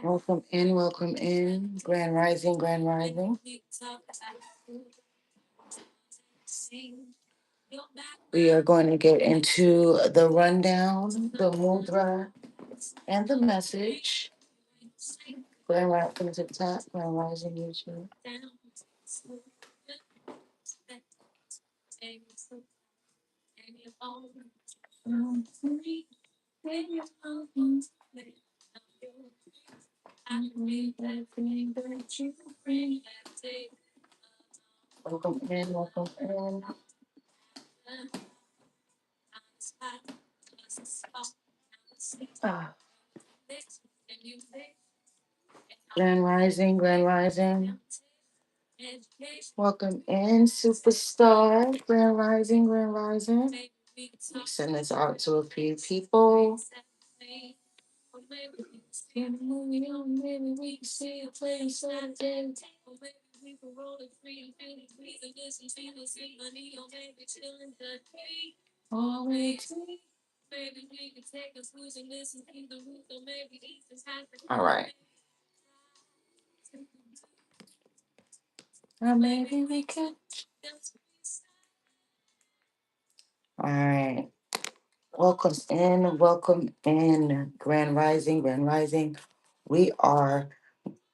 Welcome in. Grand Rising, Grand Rising. We are going to get into the rundown, the mudra, and the message. Grand Rising to the top, Grand Rising YouTube. Welcome in, welcome in. Ah, Grand Rising, Grand Rising. Welcome in, superstar. Grand Rising, Grand Rising. Send this out to a few people. All right. Or maybe we could. All right. Welcome in. Grand Rising, Grand Rising. We are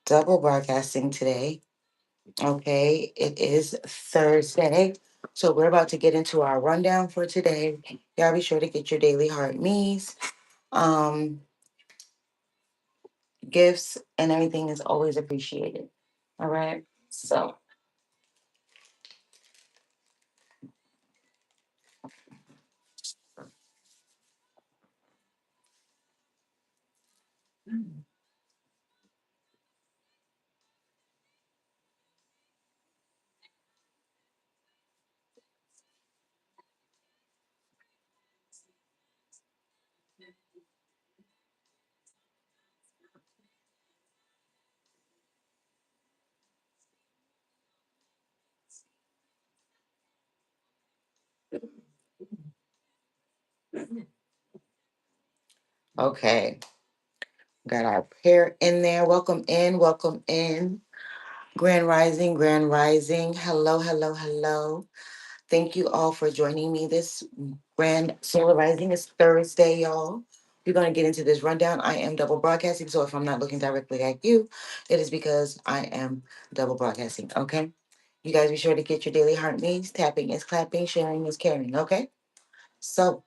double broadcasting today. Okay, it is Thursday. So we're about to get into our rundown for today. Y'all be sure to get your daily heart me's. Um, Gifts and everything is always appreciated. All right. So okay. Got our pair in there. Welcome in, welcome in. Grand Rising, Grand Rising. Hello, hello, hello. Thank you all for joining me this Grand Solar Rising. It's Thursday, y'all. We're going to get into this rundown. I am double broadcasting, so if I'm not looking directly at you, it is because I am double broadcasting, okay? You guys be sure to get your daily heart needs. Tapping is clapping, sharing is caring, okay? So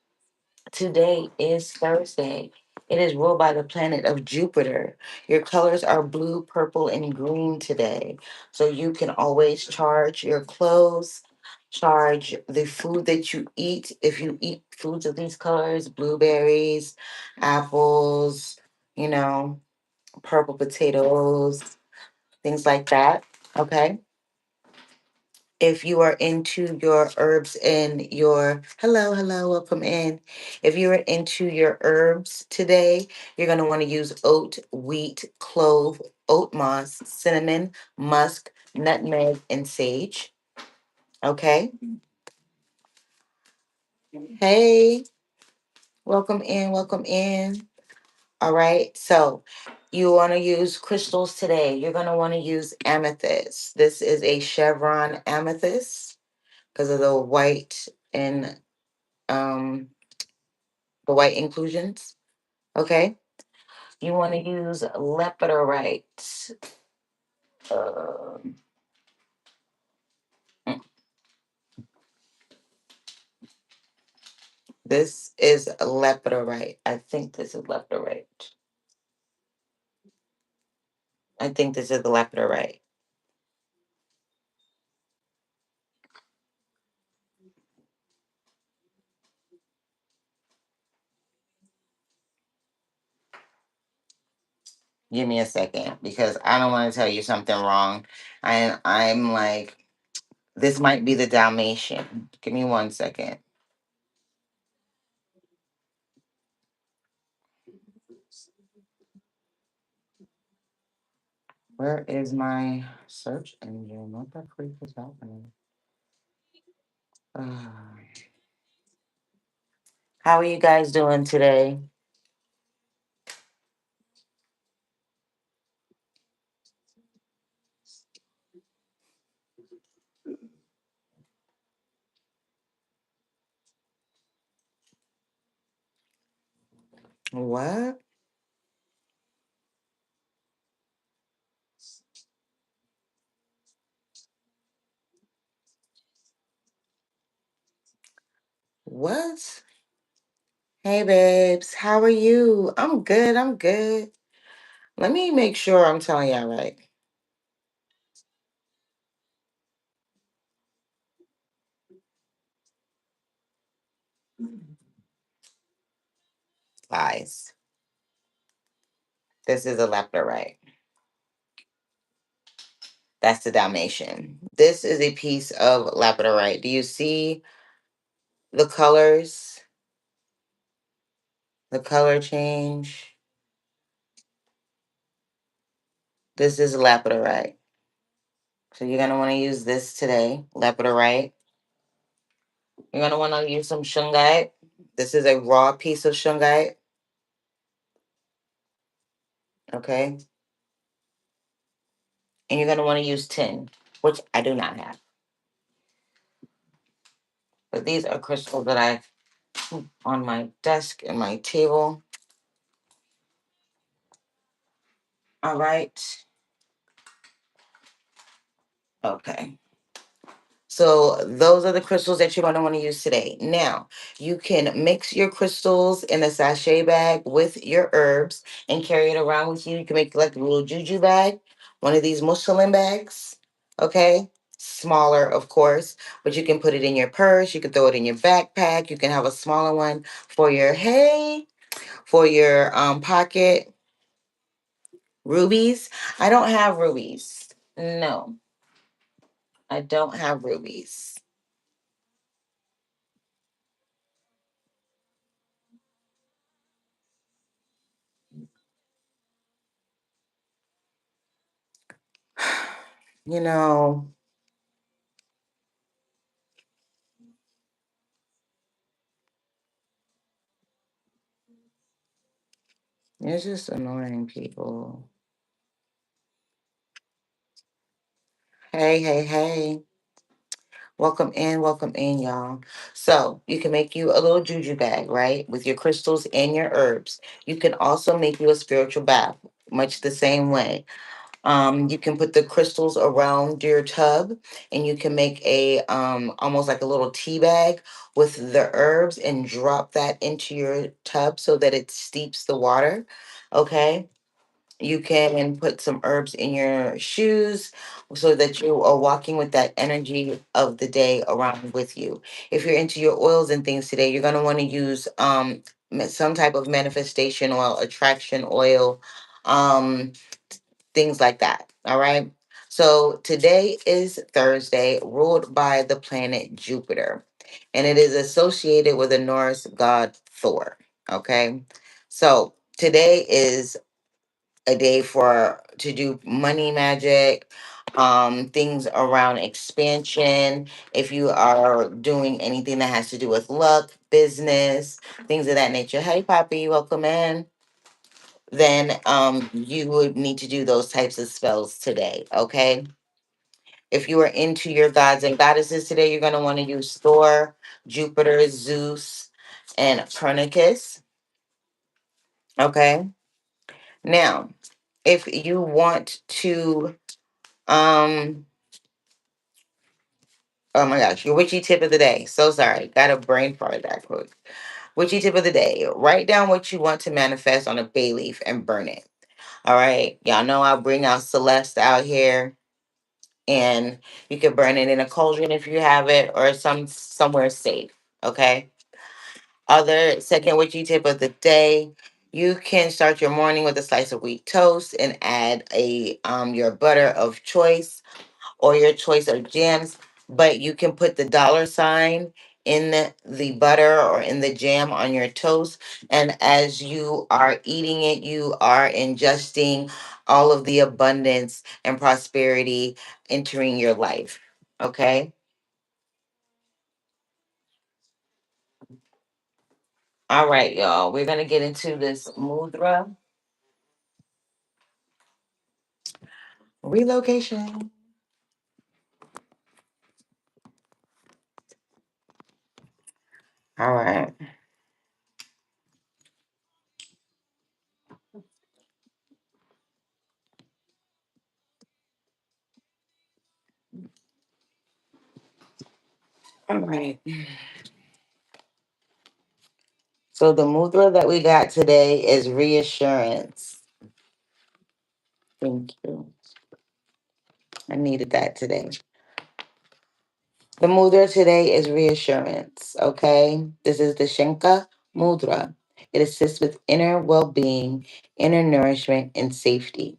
today is Thursday. It is ruled by the planet of Jupiter. Your colors are blue, purple, and green today. So you can always charge your clothes, charge the food that you eat. If you eat foods of these colors, blueberries, apples, you know, purple potatoes, things like that. Okay. If you are into your herbs and your hello, welcome in. If you are into your herbs today, you're going to want to use oat, wheat, clove, oat moss, cinnamon, musk, nutmeg, and sage. Okay. Hey, welcome in, welcome in. All right. So you want to use crystals today. You're going to want to use amethyst. This is a chevron amethyst because of the white and um the white inclusions. Okay. You want to use lepidorite. Um, this is lepidorite. I think this is lepidorite. I think this is the lepidorite. Give me a second because I don't want to tell you something wrong. And I'm like, this might be the Dalmatian. Give me 1 second. Where is my search engine? What the freak is happening? Uh, how are you guys doing today? What? What? Hey, babes. How are you? I'm good. I'm good. Let me make sure I'm telling y'all right. Lies. This is a Lepidorite. That's the Dalmatian. This is a piece of Lapidorite. Do you see the colors? The color change? This is Lapidorite. So you're going to want to use this today, Lapidorite. You're going to want to use some shungite. This is a raw piece of shungite. Okay. And you're going to want to use tin, which I do not have. But these are crystals that I keep on my desk and my table. All right. Okay. So those are the crystals that you're going to want to use today. Now, you can mix your crystals in a sachet bag with your herbs and carry it around with you. You can make like a little juju bag, one of these muslin bags, okay? Smaller, of course, but you can put it in your purse. You can throw it in your backpack. You can have a smaller one for your, for your pocket. Rubies. I don't have rubies. No, I don't have rubies. You know, it's just annoying people. Hey, hey, hey. Welcome in, y'all. So you can make you a little juju bag, right? With your crystals and your herbs. You can also make you a spiritual bath, much the same way. You can put the crystals around your tub and you can make a almost like a little tea bag with the herbs and drop that into your tub so that it steeps the water. Okay. You can put some herbs in your shoes so that you are walking with that energy of the day around with you. If you're into your oils and things today, you're going to want to use some type of manifestation oil, attraction oil, um, things like that. All right. So today is Thursday, ruled by the planet Jupiter, and it is associated with the Norse god Thor. Okay. So today is a day for to do money magic, things around expansion. If you are doing anything that has to do with luck, business, things of that nature. Hey Poppy, welcome in. Then you would need to do those types of spells today. Okay. If you are into your gods and goddesses today, you're gonna want to use Thor, Jupiter, Zeus, and Copernicus. Okay. Now, if you want to Um, oh my gosh, your witchy tip of the day. So sorry, got a brain fart that quick. Witchy tip of the day. Write down what you want to manifest on a bay leaf and burn it. All right. Y'all know I'll bring out Celeste out here and you can burn it in a cauldron if you have it or somewhere safe. Okay. Other second witchy tip of the day. You can start your morning with a slice of wheat toast and add a your butter of choice or your choice of jams, but you can put the dollar sign in the butter or in the jam on your toast. And as you are eating it, you are ingesting all of the abundance and prosperity entering your life. Okay. All right, y'all. We're going to get into this mudra relocation. All right. All right. So the mudra that we got today is reassurance. Thank you. I needed that today. The mudra today is reassurance. Okay. This is the Shenka mudra. It assists with inner well being, inner nourishment, and safety.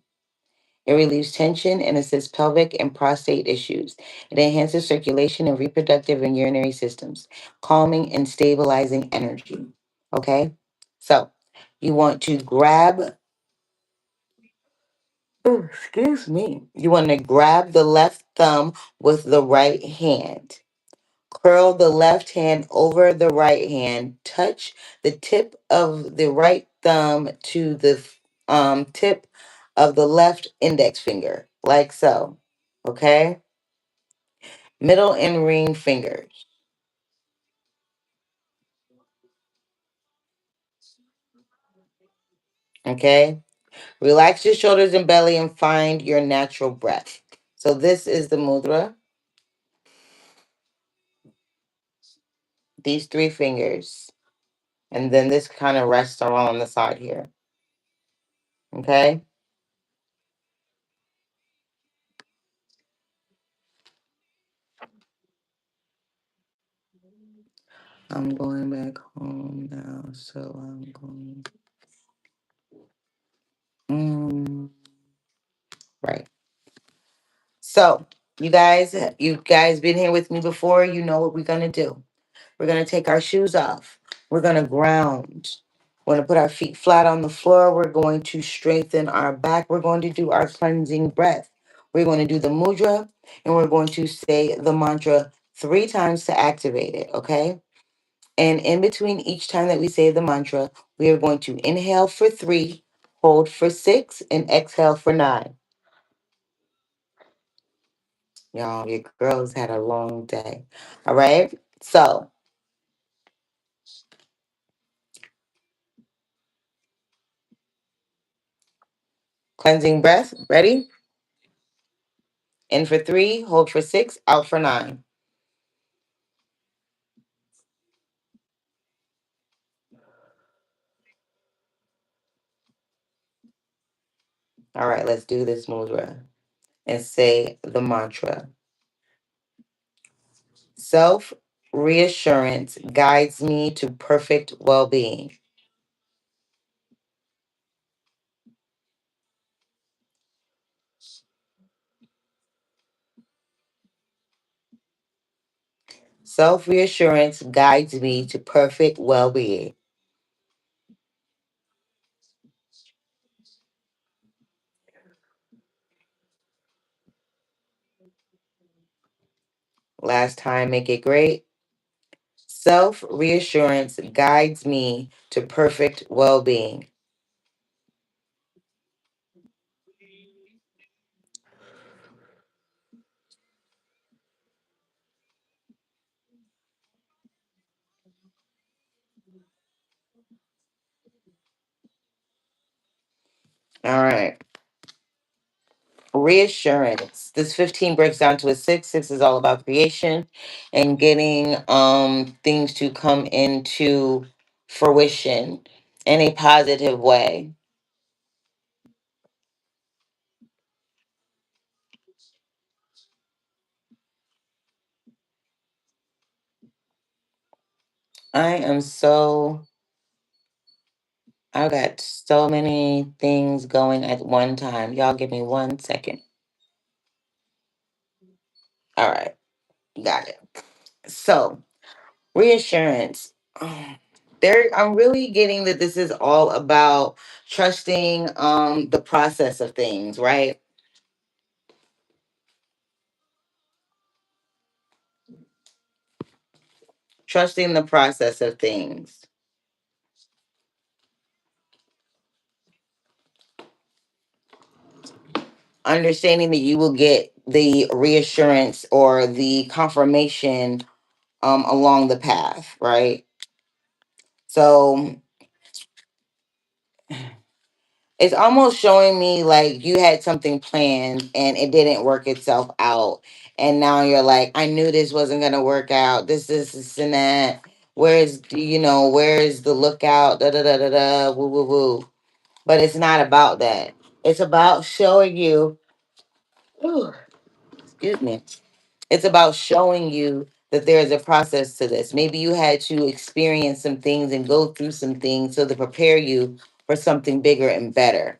It relieves tension and assists pelvic and prostate issues. It enhances circulation and reproductive and urinary systems, calming and stabilizing energy. Okay? So, you want to grab, oh, excuse me, you want to grab the left thumb with the right hand. Curl the left hand over the right hand. Touch the tip of the right thumb to the tip of the left index finger, like so. Okay? Middle and ring fingers. Okay? Relax your shoulders and belly and find your natural breath. So, this is the mudra. These three fingers. And then this kind of rests around the side here. Okay? I'm going back home now, so I'm going. Mm, right. So, you guys been here with me before. You know what we're gonna do. We're gonna take our shoes off. We're gonna ground. We're gonna put our feet flat on the floor. We're going to strengthen our back. We're going to do our cleansing breath. We're going to do the mudra, and we're going to say the mantra 3 times to activate it. Okay. And in between each time that we say the mantra, we are going to inhale for 3, hold for 6, and exhale for 9. Y'all, your girls had a long day. All right. So, cleansing breath. Ready? In for 3, hold for 6, out for 9. All right, let's do this mudra and say the mantra. Self reassurance guides me to perfect well being. Self reassurance guides me to perfect well being. Last time, make it great. Self reassurance guides me to perfect well being. All right. Reassurance. This 15 breaks down to a 6. 6 is all about creation and getting things to come into fruition in a positive way. I am so I got so many things going at one time. Y'all give me 1 second. All right, got it. So, reassurance. There I'm really getting that this is all about trusting the process of things, right? Trusting the process of things. Understanding that you will get the reassurance or the confirmation along the path, right? So It's almost showing me like you had something planned and it didn't work itself out. And now you're like, I knew this wasn't going to work out. This, and that. Where's the lookout? Da, da, da, da, da, woo, woo, woo. But it's not about that. It's about showing you, ooh, excuse me. It's about showing you that there's a process to this. Maybe you had to experience some things and go through some things so to prepare you for something bigger and better.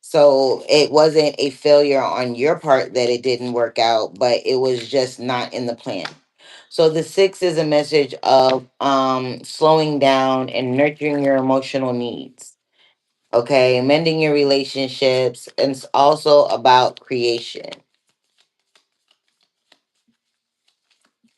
So it wasn't a failure on your part that it didn't work out, but it was just not in the plan. So the six is a message of slowing down and nurturing your emotional needs. Okay, mending your relationships, and it's also about creation.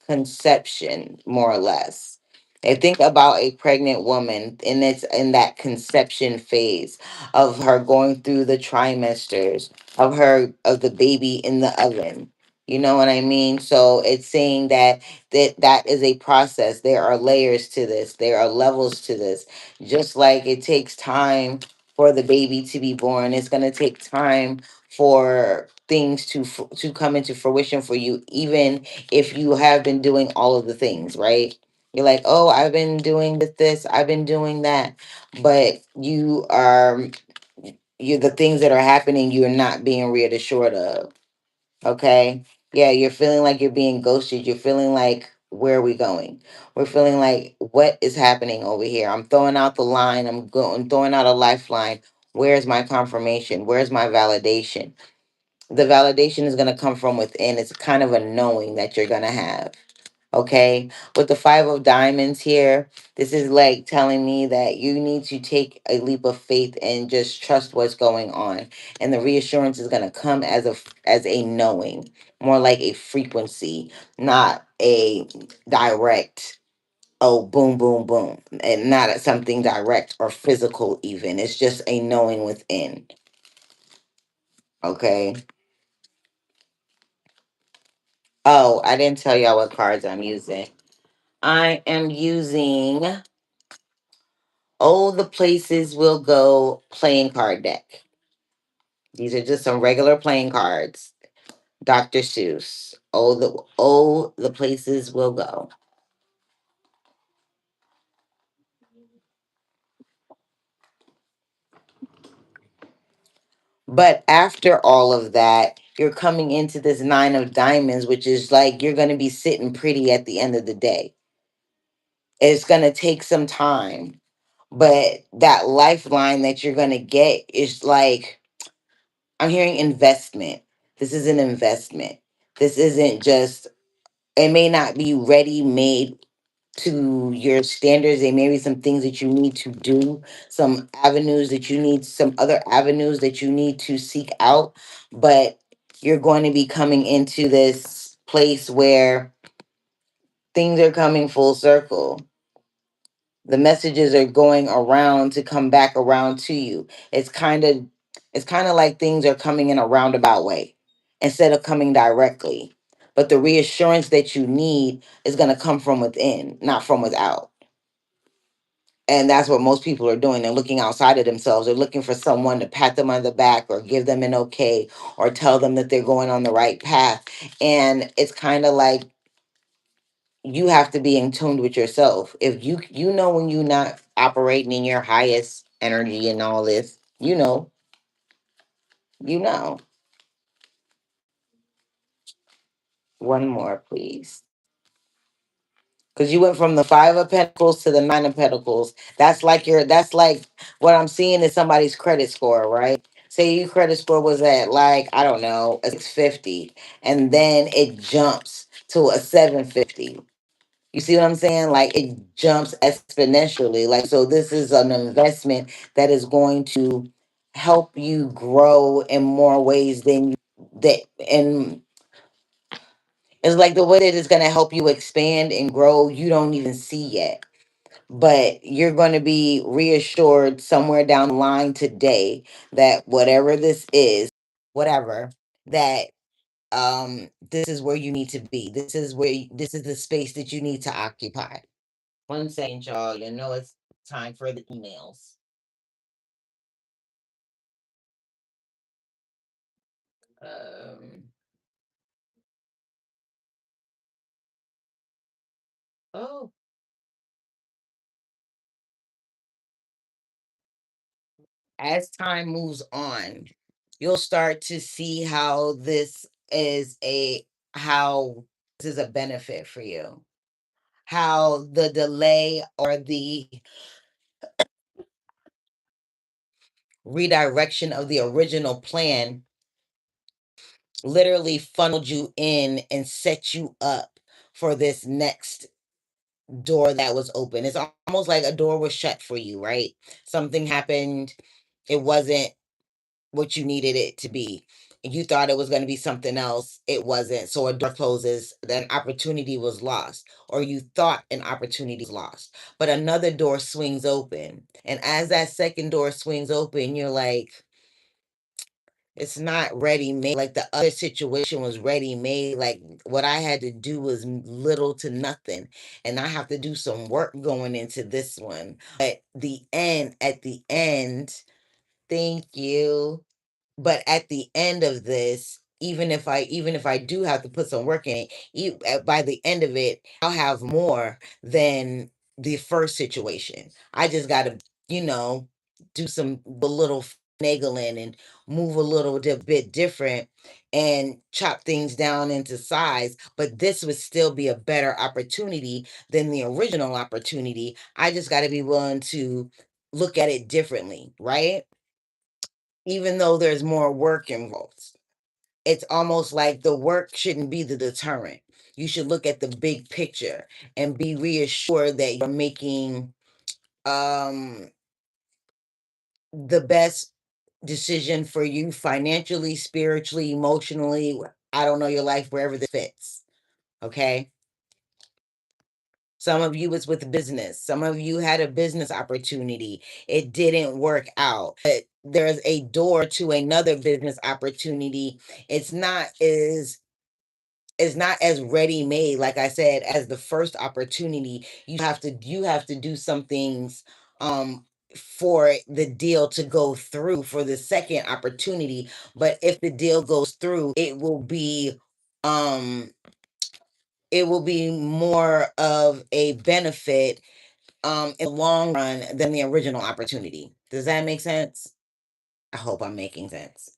Conception, more or less. I think about a pregnant woman, and it's in that conception phase of her going through the trimesters of the baby in the oven. You know what I mean? So it's saying that is a process. There are layers to this. There are levels to this. Just like it takes time for the baby to be born, it's going to take time for things to come into fruition for you, even if you have been doing all of the things, right? You're like, oh, I've been doing this, I've been doing that. But you the things that are happening, you're not being reassured of. Okay. Yeah, you're feeling like you're being ghosted. You're feeling like, where are we going? We're feeling like, what is happening over here? I'm throwing out the line, throwing out a lifeline. Where's my confirmation? Where's my validation? The validation is going to come from within. It's kind of a knowing that you're going to have. Okay. With the five of diamonds here, this is like telling me that you need to take a leap of faith and just trust what's going on. And the reassurance is going to come as a knowing, more like a frequency, not a direct, oh, boom, boom, boom, and not something direct or physical even. It's just a knowing within. Okay. Oh, I didn't tell y'all what cards I'm using. I am using Oh the Places Will Go playing card deck. These are just some regular playing cards. Dr. Seuss. Oh the Places Will Go. But after all of that, you're coming into this nine of diamonds, which is like you're going to be sitting pretty at the end of the day. It's going to take some time, but that lifeline that you're going to get is like, I'm hearing investment. This is an investment. This isn't just, it may not be ready made to your standards. There may be some things that you need to do, some other avenues that you need to seek out. But you're going to be coming into this place where things are coming full circle. The messages are going around to come back around to you. It's kind of like things are coming in a roundabout way instead of coming directly. But the reassurance that you need is going to come from within, not from without. And that's what most people are doing. They're looking outside of themselves. They're looking for someone to pat them on the back or give them an okay or tell them that they're going on the right path. And it's kind of like you have to be in tune with yourself. If you know when you're not operating in your highest energy and all this, you know. One more, please. Because you went from the five of pentacles to the nine of pentacles. That's like what I'm seeing is somebody's credit score, right? Say your credit score was at, like, I don't know, a 650, and then it jumps to a 750. You see what I'm saying? Like, it jumps exponentially. Like, so this is an investment that is going to help you grow in more ways than that. And it's like the way that it's going to help you expand and grow, you don't even see yet. But you're going to be reassured somewhere down the line today that whatever this is, whatever, that this is where you need to be. This is the space that you need to occupy. One second, y'all. You know it's time for the emails. Um, oh, as time moves on, you'll start to see how this is a benefit for you. How the delay or the redirection of the original plan literally funneled you in and set you up for this next door that was open. It's almost like a door was shut for you, right? Something happened. It wasn't what you needed it to be. You thought it was going to be something else. It wasn't. So a door closes, then opportunity was lost, or you thought an opportunity was lost. But another door swings open. And as that second door swings open, you're like, it's not ready made. Like the other situation was ready made. Like what I had to do was little to nothing. And I have to do some work going into this one. But at the end, thank you. But at the end of this, even if I do have to put some work in it, by the end of it, I'll have more than the first situation. I just got to, you know, do some a little finagling and move a little bit different and chop things down into size. But this would still be a better opportunity than the original opportunity. I just got to be willing to look at it differently, right? Even though there's more work involved. It's almost like the work shouldn't be the deterrent. You should look at the big picture and be reassured that you're making um the best decision for you financially, spiritually, emotionally. I don't know your life wherever this fits. Okay? Some of you was with business. Some of you had a business opportunity. It didn't work out. But there's a door to another business opportunity. It's not as ready made, like I said, as the first opportunity. You have to do some things um for the deal to go through for the second opportunity. But if the deal goes through, um it will be more of a benefit in the long run than the original opportunity. Does that make sense? I hope I'm making sense.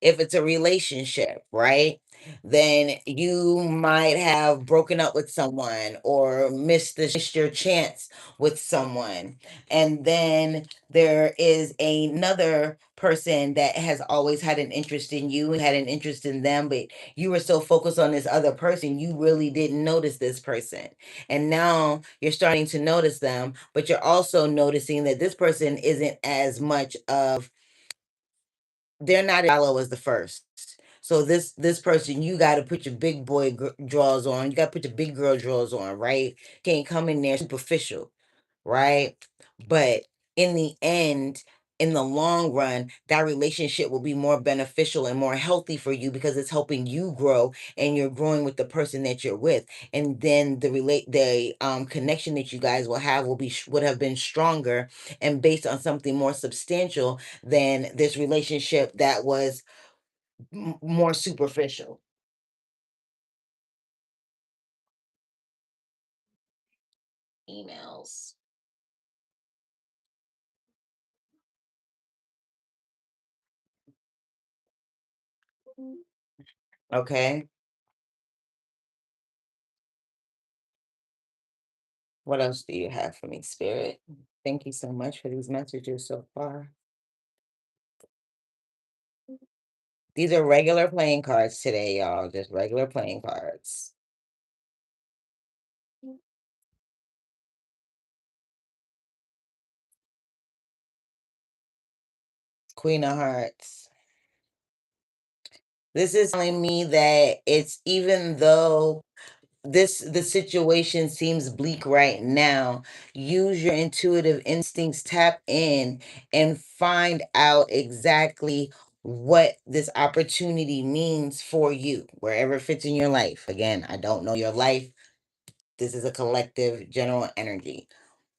If it's a relationship, right? Then you might have broken up with someone or missed your chance with someone. And then there is another person that has always had an interest in you and had an interest in them, but you were so focused on this other person, you really didn't notice this person. And now you're starting to notice them, but you're also noticing that this person isn't as much of they're not as shallow as the first. So this person, you got to put your big boy drawers on. You got to put your big girl drawers on, right? Can't come in there superficial, right? But in the end, in the long run, that relationship will be more beneficial and more healthy for you because it's helping you grow and you're growing with the person that you're with. And then the connection that you guys will have would have been stronger and based on something more substantial than this relationship that was more superficial. Emails. Okay. What else do you have for me, Spirit? Thank you so much for these messages so far. These are regular playing cards today, y'all. Just regular playing cards. Queen of Hearts. This is telling me that it's even though the situation seems bleak right now, use your intuitive instincts, tap in and find out exactly what this opportunity means for you wherever it fits in your life. Again, I don't know your life. This is a collective general energy,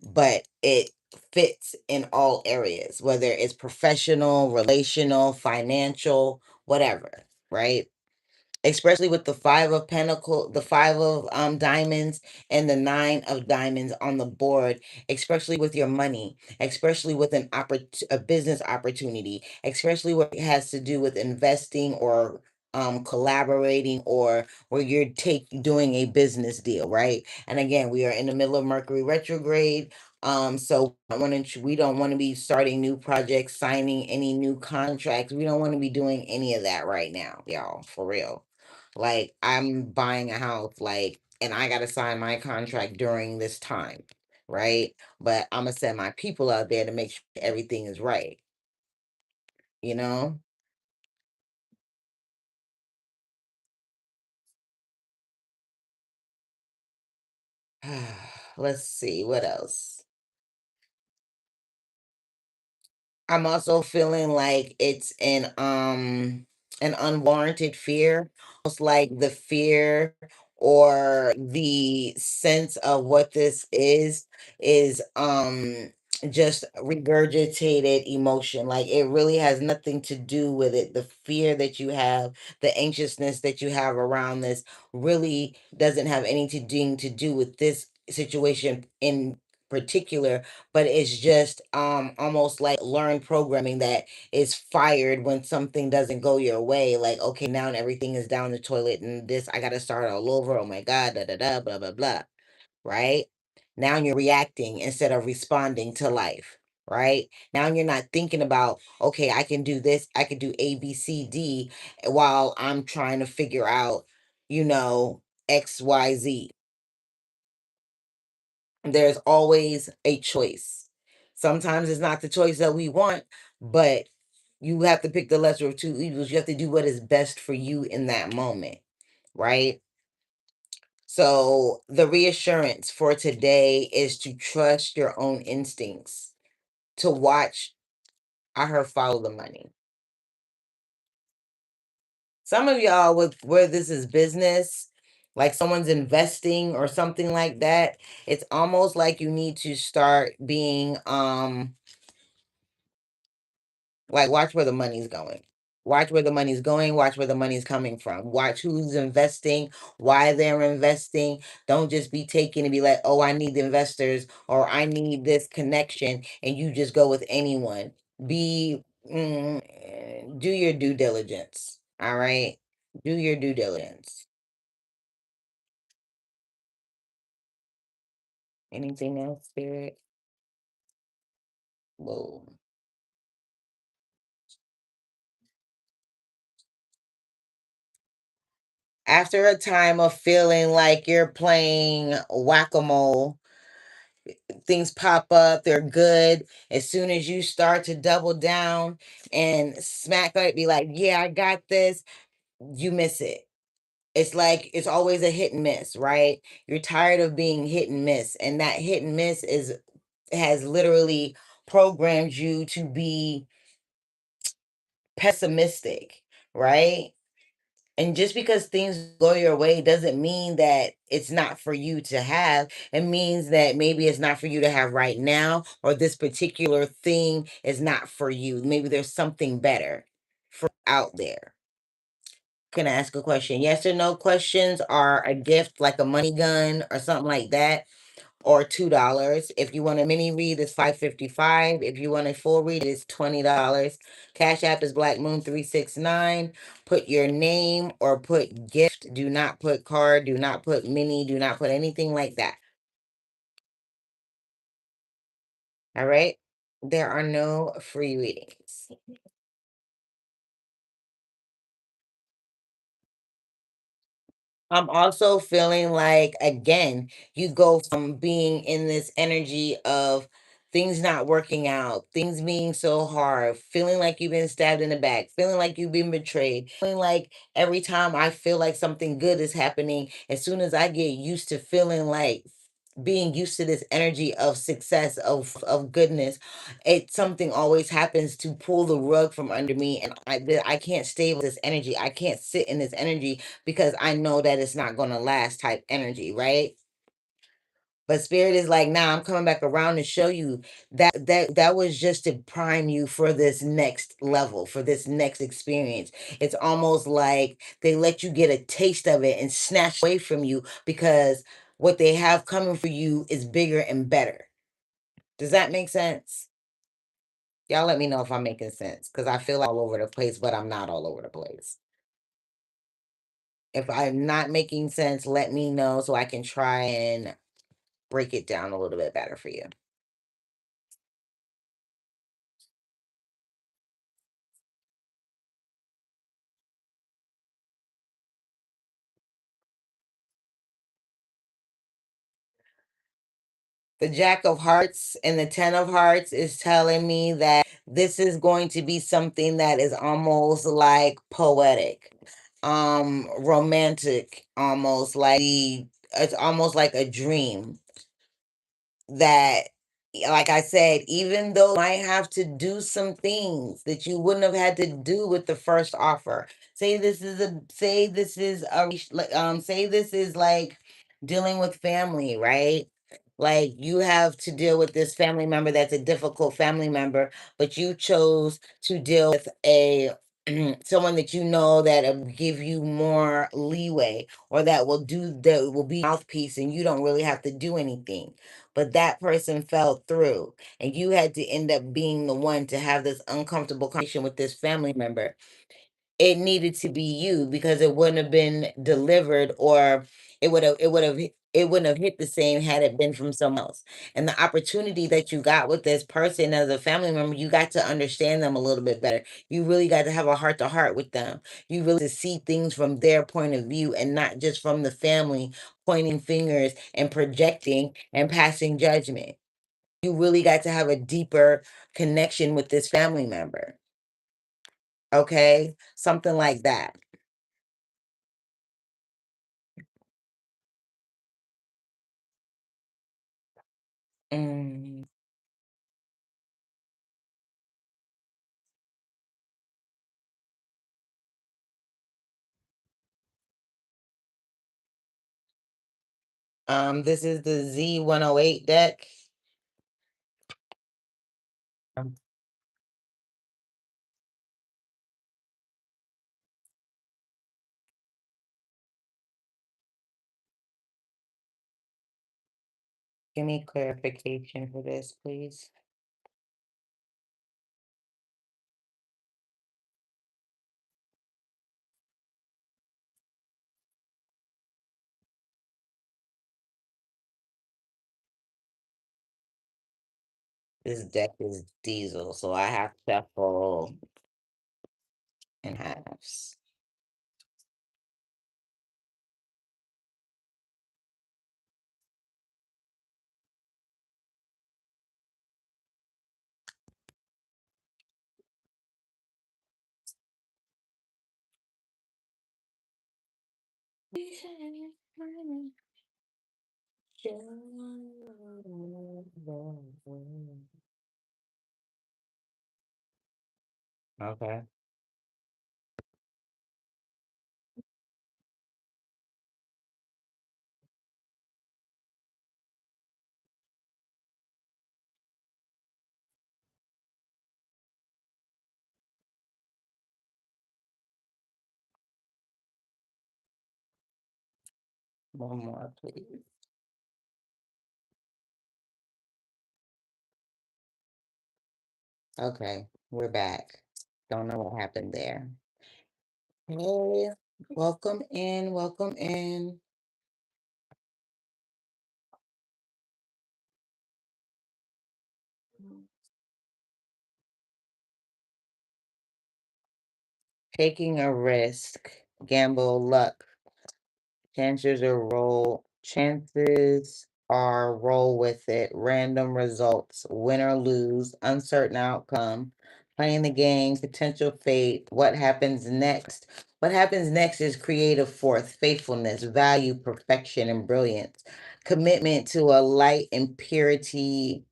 but fits in all areas, whether it's professional, relational, financial, whatever, right? Especially with the the five of diamonds and the nine of diamonds on the board, especially with your money, especially with a business opportunity, especially what has to do with investing or collaborating, or where you're doing a business deal, right? And again, we are in the middle of Mercury retrograde. So we don't want to be starting new projects, signing any new contracts. We don't want to be doing any of that right now, y'all, for real. Like, I'm buying a house, like, and I gotta sign my contract during this time, right? But I'm gonna send my people out there to make sure everything is right, you know? Let's see what else. I'm also feeling like it's an unwarranted fear, almost like the fear or the sense of what this is just regurgitated emotion. Like, it really has nothing to do with it. The fear that you have, the anxiousness that you have around this really doesn't have anything to do with this situation in particular, but it's just almost like learned programming that is fired when something doesn't go your way. Like, okay, now everything is down the toilet and this, I gotta start all over. Oh my God, da da da, blah blah blah. Right? Now you're reacting instead of responding to life. Right? Now you're not thinking about, okay, I can do this, I can do A, B, C, D while I'm trying to figure out, you know, X, Y, Z. There's always a choice. Sometimes it's not the choice that we want, but you have to pick the lesser of two evils. You have to do what is best for you in that moment, right? So, the reassurance for today is to trust your own instincts, to watch. I heard follow the money. Some of y'all, with where this is business, like someone's investing or something like that, it's almost like you need to start being like, watch where the money's going. Watch where the money's going. Watch where the money's coming from. Watch who's investing, why they're investing. Don't just be taking and be like, oh, I need the investors or I need this connection. And you just go with anyone. Do your due diligence. All right. Do your due diligence. Anything else, Spirit? Whoa. After a time of feeling like you're playing whack a mole, things pop up, they're good. As soon as you start to double down and smack it, be like, yeah, I got this, you miss it. It's like it's always a hit and miss, right? You're tired of being hit and miss. And that hit and miss is has literally programmed you to be pessimistic, right? And just because things go your way doesn't mean that it's not for you to have. It means that maybe it's not for you to have right now, or this particular thing is not for you. Maybe there's something better for out there. Can I ask a question? Yes or no questions are a gift, like a money gun or something like that, or $2. If you want a mini read, it's $5.55. If you want a full read, it's $20. Cash app is BlackMoon 369. Put your name or put gift. Do not put card. Do not put mini. Do not put anything like that. All right. There are no free readings. I'm also feeling like, again, you go from being in this energy of things not working out, things being so hard, feeling like you've been stabbed in the back, feeling like you've been betrayed, feeling like every time I feel like something good is happening, as soon as I get used to feeling like being used to this energy of success, of goodness, it something always happens to pull the rug from under me, and I can't stay with this energy. I can't sit in this energy because I know that it's not going to last type energy, right? But spirit is like, nah, I'm coming back around to show you that was just to prime you for this next level, for this next experience. It's almost like they let you get a taste of it and snatch away from you because what they have coming for you is bigger and better. Does that make sense? Y'all let me know if I'm making sense because I feel like all over the place, but I'm not all over the place. If I'm not making sense, let me know so I can try and break it down a little bit better for you. The Jack of Hearts and the Ten of Hearts is telling me that this is going to be something that is almost like poetic, romantic, almost like it's almost like a dream that, like I said, even though you might have to do some things that you wouldn't have had to do with the first offer. Say this is say this is like dealing with family, right? Like you have to deal with this family member that's a difficult family member, but you chose to deal with a someone that you know that will give you more leeway or that will be mouthpiece and you don't really have to do anything, but that person fell through and you had to end up being the one to have this uncomfortable conversation with this family member. It needed to be you because it wouldn't have been delivered, or it wouldn't have hit the same had it been from someone else. And the opportunity that you got with this person as a family member, you got to understand them a little bit better. You really got to have a heart to heart with them. You really to see things from their point of view and not just from the family pointing fingers and projecting and passing judgment. You really got to have a deeper connection with this family member. Okay? Something like that. Mm, this is the Z108 deck. Um, Give me clarification for this, please. This deck is diesel, so I have to shuffle in halves. Okay. One more, please. Okay, we're back. Don't know what happened there. Hey, welcome in, welcome in. Taking a risk, gamble, luck. Chances are roll with it, random results, win or lose, uncertain outcome, playing the game, potential fate, what happens next. What happens next is creative force, faithfulness, value, perfection, and brilliance, commitment to a light and purity,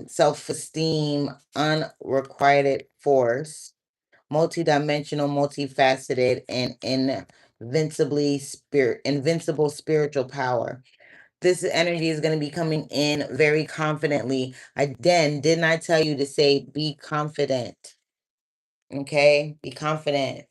self-esteem, unrequited force, multidimensional, multifaceted, and invincible spiritual power. this energy is going to be coming in very confidently. Again, didn't I tell you to say be confident? Okay, be confident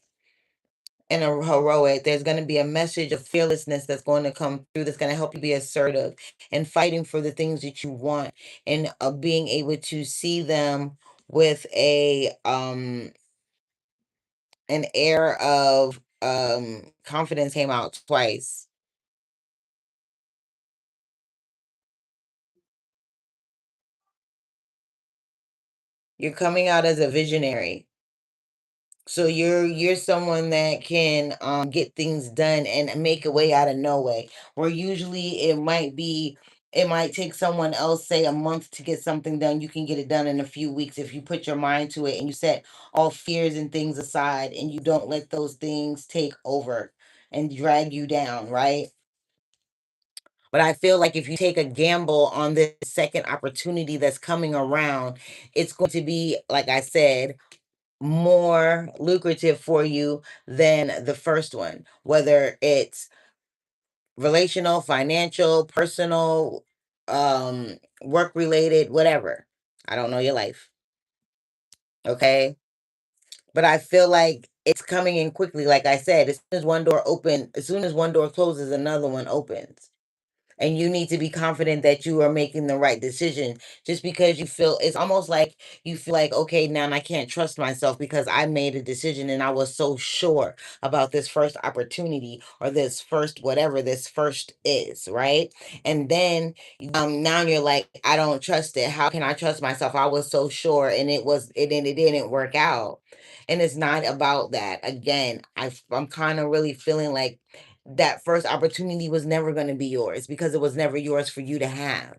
and a heroic. There's going to be a message of fearlessness that's going to come through that's going to help you be assertive and fighting for the things that you want, and being able to see them with a an air of confidence. Came out twice. You're coming out as a visionary. So you're someone that can get things done and make a way out of no way. Where usually it might take someone else say a month to get something done. You can get it done in a few weeks if you put your mind to it and you set all fears and things aside and you don't let those things take over and drag you down, right? But I feel like if you take a gamble on this second opportunity that's coming around, it's going to be, like I said, more lucrative for you than the first one, whether it's relational, financial, personal, work related, whatever. I don't know your life. Okay. But I feel like it's coming in quickly. Like I said, as soon as one door closes, another one opens, and you need to be confident that you are making the right decision. Just because you feel, it's almost like you feel like, okay, now I can't trust myself because I made a decision and I was so sure about this first opportunity or this first whatever this first is, right? And then now you're like, I don't trust it. How can I trust myself? I was so sure, and it didn't work out. And it's not about that. Again, I'm kind of really feeling like that first opportunity was never going to be yours because it was never yours for you to have.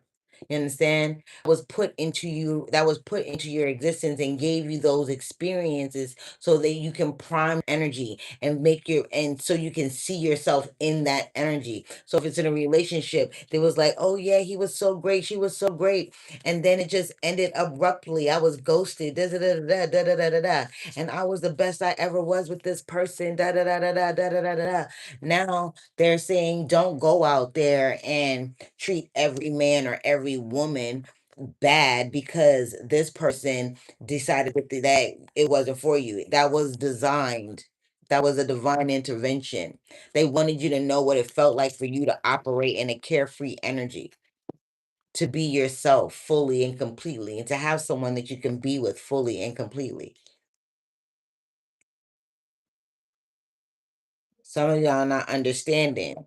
You understand? That was put into your existence and gave you those experiences so that you can prime energy and and so you can see yourself in that energy. So if it's in a relationship, they was like, oh yeah, he was so great, she was so great. And then it just ended abruptly. I was ghosted, da da da da da da da da da. And I was the best I ever was with this person, da da da da da da da da da. Now they're saying don't go out there and treat every man or every woman bad because this person decided that it wasn't for you. That was designed. That was a divine intervention. They wanted you to know what it felt like for you to operate in a carefree energy, to be yourself fully and completely, and to have someone that you can be with fully and completely. Some of y'all not understanding.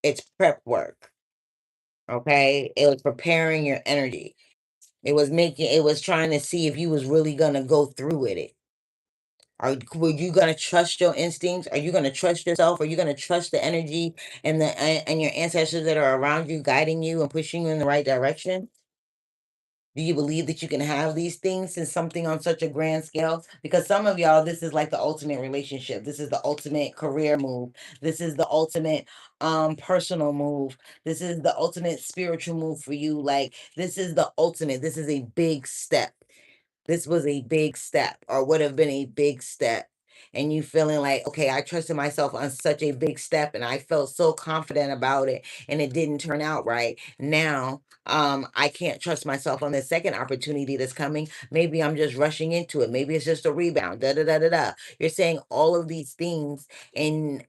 It's prep work. Okay. It was preparing your energy. It was trying to see if you was really gonna go through with it. Were you gonna trust your instincts? Are you gonna trust yourself? Are you gonna trust the energy and your ancestors that are around you, guiding you and pushing you in the right direction? Do you believe that you can have these things in something on such a grand scale? Because some of y'all, this is like the ultimate relationship. This is the ultimate career move. This is the ultimate personal move. This is the ultimate spiritual move for you. Like this is the ultimate. This is a big step. This was a big step or would have been a big step. And you feeling like, okay, I trusted myself on such a big step and I felt so confident about it and it didn't turn out right. Now, I can't trust myself on the second opportunity that's coming. Maybe I'm just rushing into it. Maybe it's just a rebound. Da da da da da. You're saying all of these things, and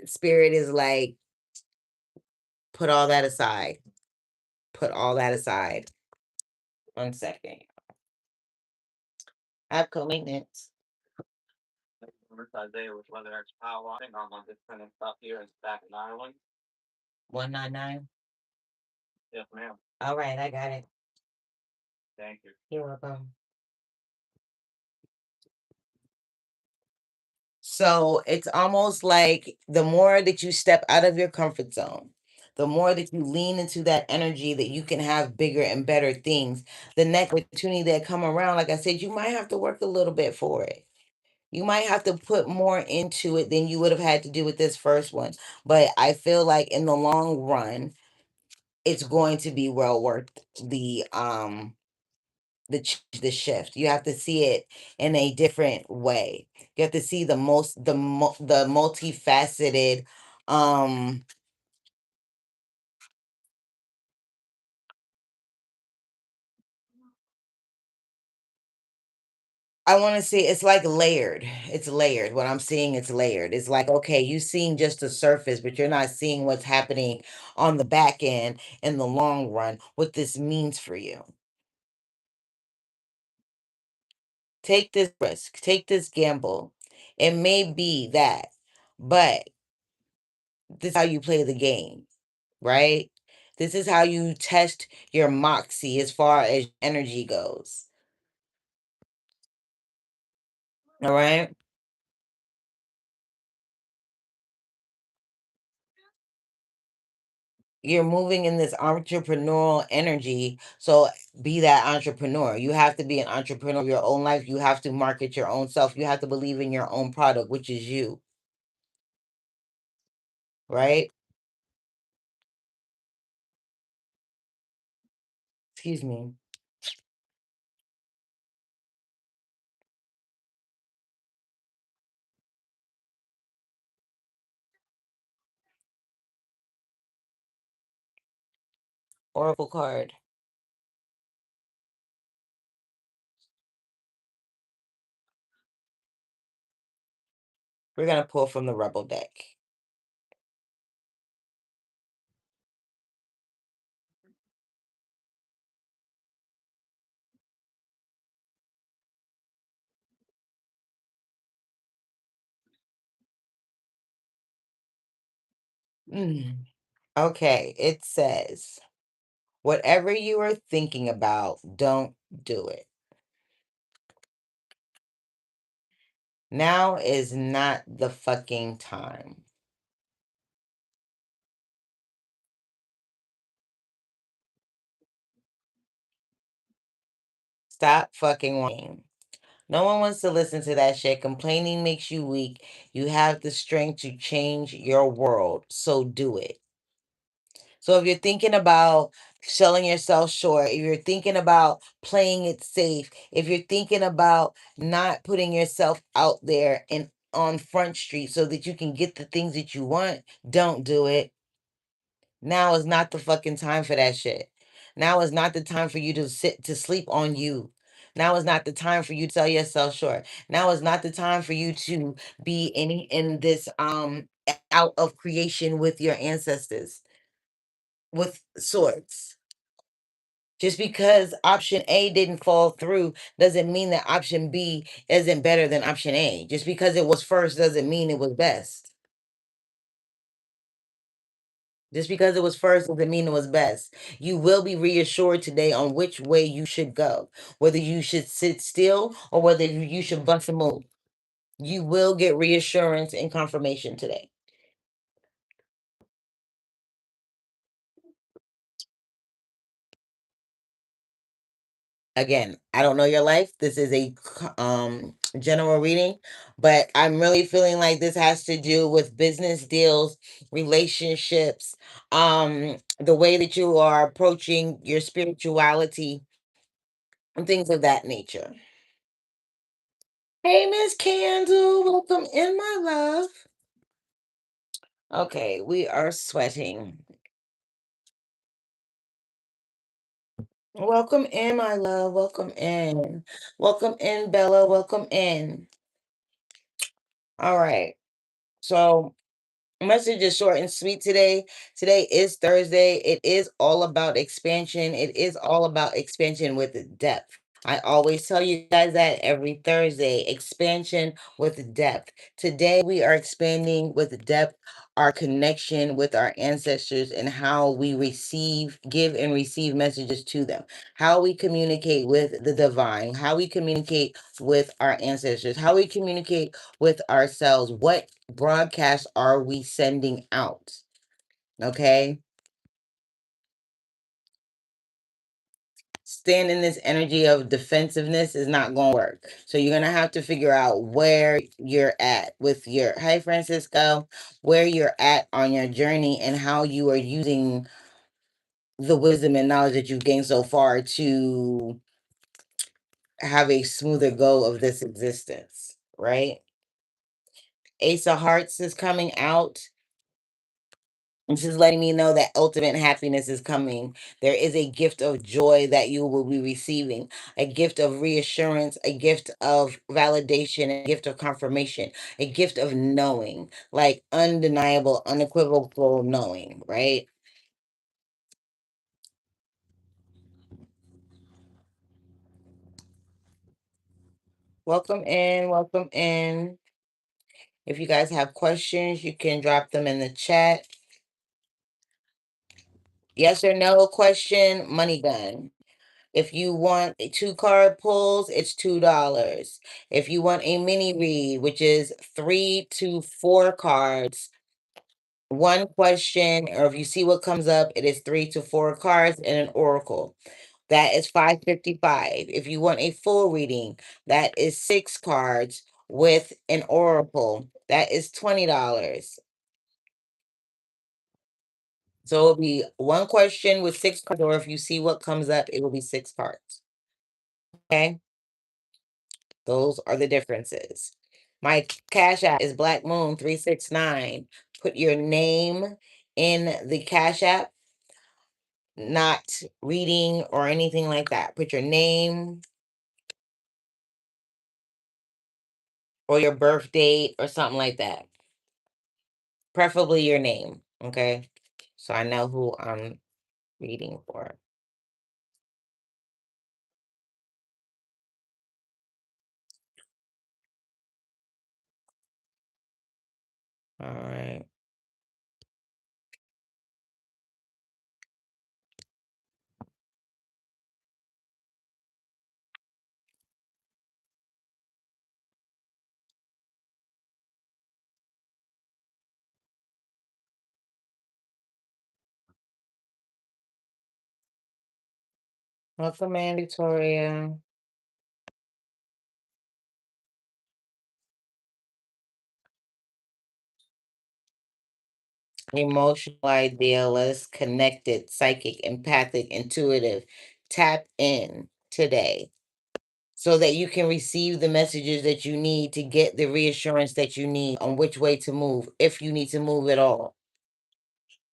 spirit is like, put all that aside. Put all that aside. 1 second. I have co-maintenance. 199. All right, I got it. You're welcome. So it's almost like the more that you step out of your comfort zone, the more that you lean into that energy that you can have bigger and better things. The next opportunity that come around, like I said, you might have to work a little bit for it. You might have to put more into it than you would have had to do with this first one. But I feel like in the long run, it's going to be well worth the shift. You have to see it in a different way. You have to see the multifaceted um I want to say it's like layered. It's layered. What I'm seeing, it's layered. It's like, okay, you seeing just the surface, but you're not seeing what's happening on the back end in the long run, what this means for you. Take this risk, take this gamble. It may be that, but this is how you play the game, right? This is how you test your moxie as far as energy goes. All right. You're moving in this entrepreneurial energy. So be that entrepreneur. You have to be an entrepreneur of your own life. You have to market your own self. You have to believe in your own product, which is you, right? Excuse me. Oracle card. We're going to pull from the Rebel deck. Mm. Okay. It says, whatever you are thinking about, don't do it. Now is not the fucking time. Stop fucking whining. No one wants to listen to that shit. Complaining makes you weak. You have the strength to change your world, so do it. So if you're thinking about selling yourself short, if you're thinking about playing it safe, if you're thinking about not putting yourself out there and on Front Street so that you can get the things that you want, don't do it. Now is not the fucking time for that shit. Now is not the time for you to sit to sleep on you. Now is not the time for you to sell yourself short. Now is not the time for you to be in this out of creation with your ancestors with swords. Just because option A didn't fall through doesn't mean that option B isn't better than option A. Just because it was first doesn't mean it was best. Just because it was first doesn't mean it was best. You will be reassured today on which way you should go, whether you should sit still or whether you should bust a move. You will get reassurance and confirmation today. Again, I don't know your life. This is a general reading, but I'm really feeling like this has to do with business deals, relationships, the way that you are approaching your spirituality and things of that nature. Hey, Miss Candle, welcome in, my love. Okay, we are sweating. Welcome in, my love. Welcome in. Welcome in, Bella. Welcome in. All right. So message is short and sweet today. Today is Thursday. It is all about expansion. It is all about expansion with depth. I always tell you guys that every Thursday, expansion with depth. Today we are expanding with depth our connection with our ancestors and how we receive, give and receive messages to them. How we communicate with the divine, how we communicate with our ancestors, how we communicate with ourselves. What broadcast are we sending out? Okay. Staying in this energy of defensiveness is not going to work. So you're going to have to figure out where you're at with your, hi, Francisco, where you're at on your journey and how you are using the wisdom and knowledge that you've gained so far to have a smoother go of this existence, right? Ace of Hearts is coming out. This is letting me know that ultimate happiness is coming. There is a gift of joy that you will be receiving, a gift of reassurance, a gift of validation, a gift of confirmation, a gift of knowing, like undeniable, unequivocal knowing, right? Welcome in, welcome in. If you guys have questions, you can drop them in the chat. Yes or no question, money gun. If you want a 2 card pulls, it's $2. If you want a mini read, which is 3 to 4 cards, one question, or if you see what comes up, it is 3 to 4 cards and an oracle. That is $5.55. If you want a full reading, that is 6 cards with an oracle. That is $20. So it'll be one question with 6 cards, or if you see what comes up, it will be 6 cards. Okay. Those are the differences. My Cash App is BlackMoon 369. Put your name in the Cash App, not reading or anything like that. Put your name or your birth date or something like that. Preferably your name, okay? So I know who I'm reading for. All right. Welcome in, Victoria. Emotional idealist, connected, psychic, empathic, intuitive. Tap in today so that you can receive the messages that you need to get the reassurance that you need on which way to move, if you need to move at all.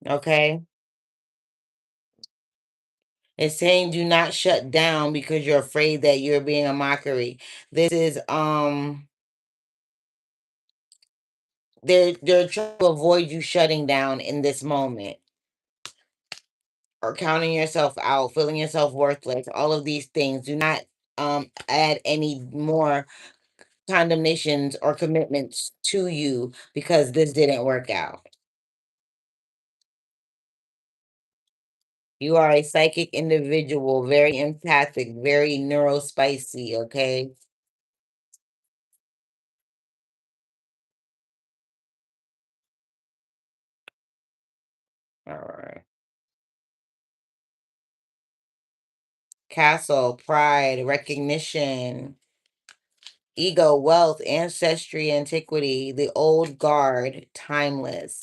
Okay? It's saying do not shut down because you're afraid that you're being a mockery. This is they're trying to avoid you shutting down in this moment, or counting yourself out, feeling yourself worthless, all of these things. Do not add any more condemnations or commitments to you because this didn't work out. You are a psychic individual, very empathic, very neurospicy, okay? All right. Castle, pride, recognition, ego, wealth, ancestry, antiquity, the old guard, timeless.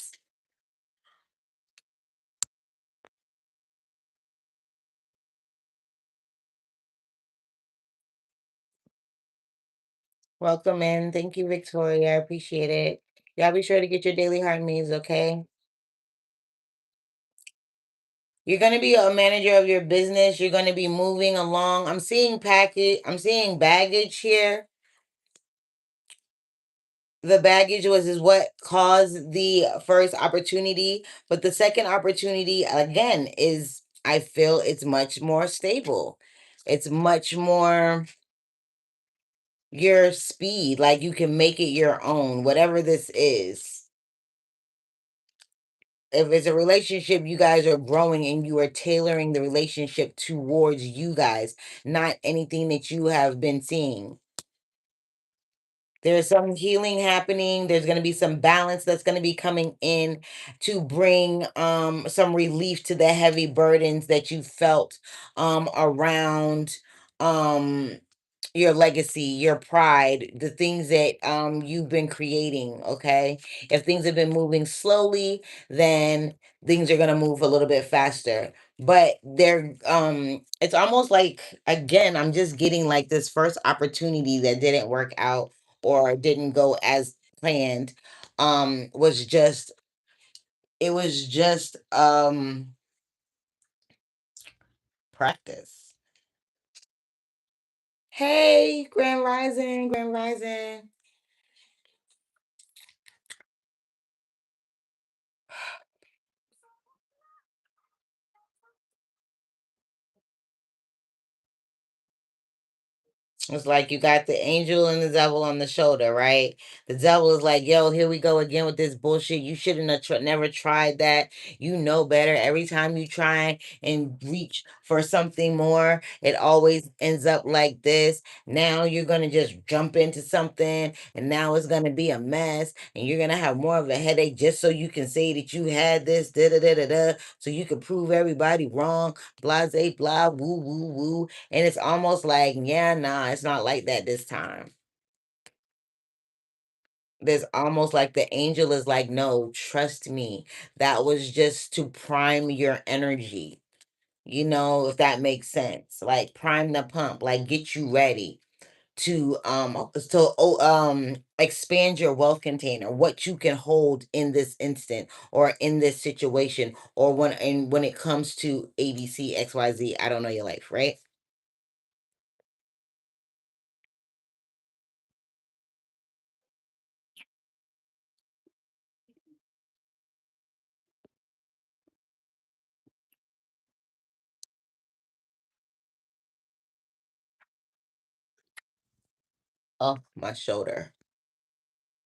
Welcome in. Thank you, Victoria. I appreciate it. Y'all be sure to get your daily heart needs, okay? You're going to be a manager of your business. You're going to be moving along. I'm seeing baggage here. The baggage was is what caused the first opportunity, but the second opportunity again is, I feel it's much more stable. It's much more your speed, like you can make it your own, whatever this is. If it's a relationship, you guys are growing and you are tailoring the relationship towards you guys, not anything that you have been seeing. There's some healing happening. There's going to be some balance that's going to be coming in to bring some relief to the heavy burdens that you felt around um your legacy, your pride, the things that you've been creating, okay? If things have been moving slowly, then things are going to move a little bit faster. But they're it's almost like, again, I'm just getting like this first opportunity that didn't work out or didn't go as planned, was just It was just practice. Hey, Grand Rising, Grand Rising. It's like you got the angel and the devil on the shoulder, right? The devil is like, "Yo, here we go again with this bullshit. You shouldn't have never tried that. You know better. Every time you try and reach for something more, it always ends up like this. Now you're gonna just jump into something, and now it's gonna be a mess, and you're gonna have more of a headache just so you can say that you had this, da da da da da, so you can prove everybody wrong. Blase, blah, woo, woo, woo." And it's almost like, yeah, nah, it's not like that this time. There's almost like the angel is like, no, trust me. That was just to prime your energy. If that makes sense. Like prime the pump, like get you ready to expand your wealth container, what you can hold in this instant or in this situation, or when it comes to ABC, XYZ, I don't know your life, right? Oh, my shoulder.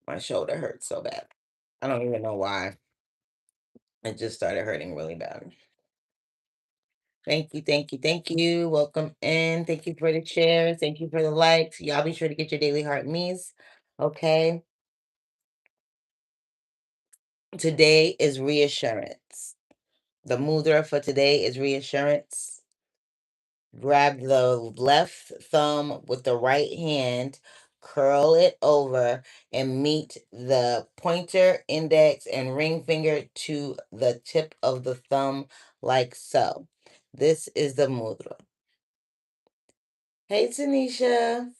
My shoulder hurts so bad. I don't even know why. It just started hurting really bad. Thank you, thank you, thank you. Welcome in. Thank you for the shares. Thank you for the likes. Y'all be sure to get your daily heart me's. Okay. Today is reassurance. The mudra for today is reassurance. Grab the left thumb with the right hand, curl it over, and meet the pointer, index, and ring finger to the tip of the thumb, like so. This is the mudra. Hey, Tanisha.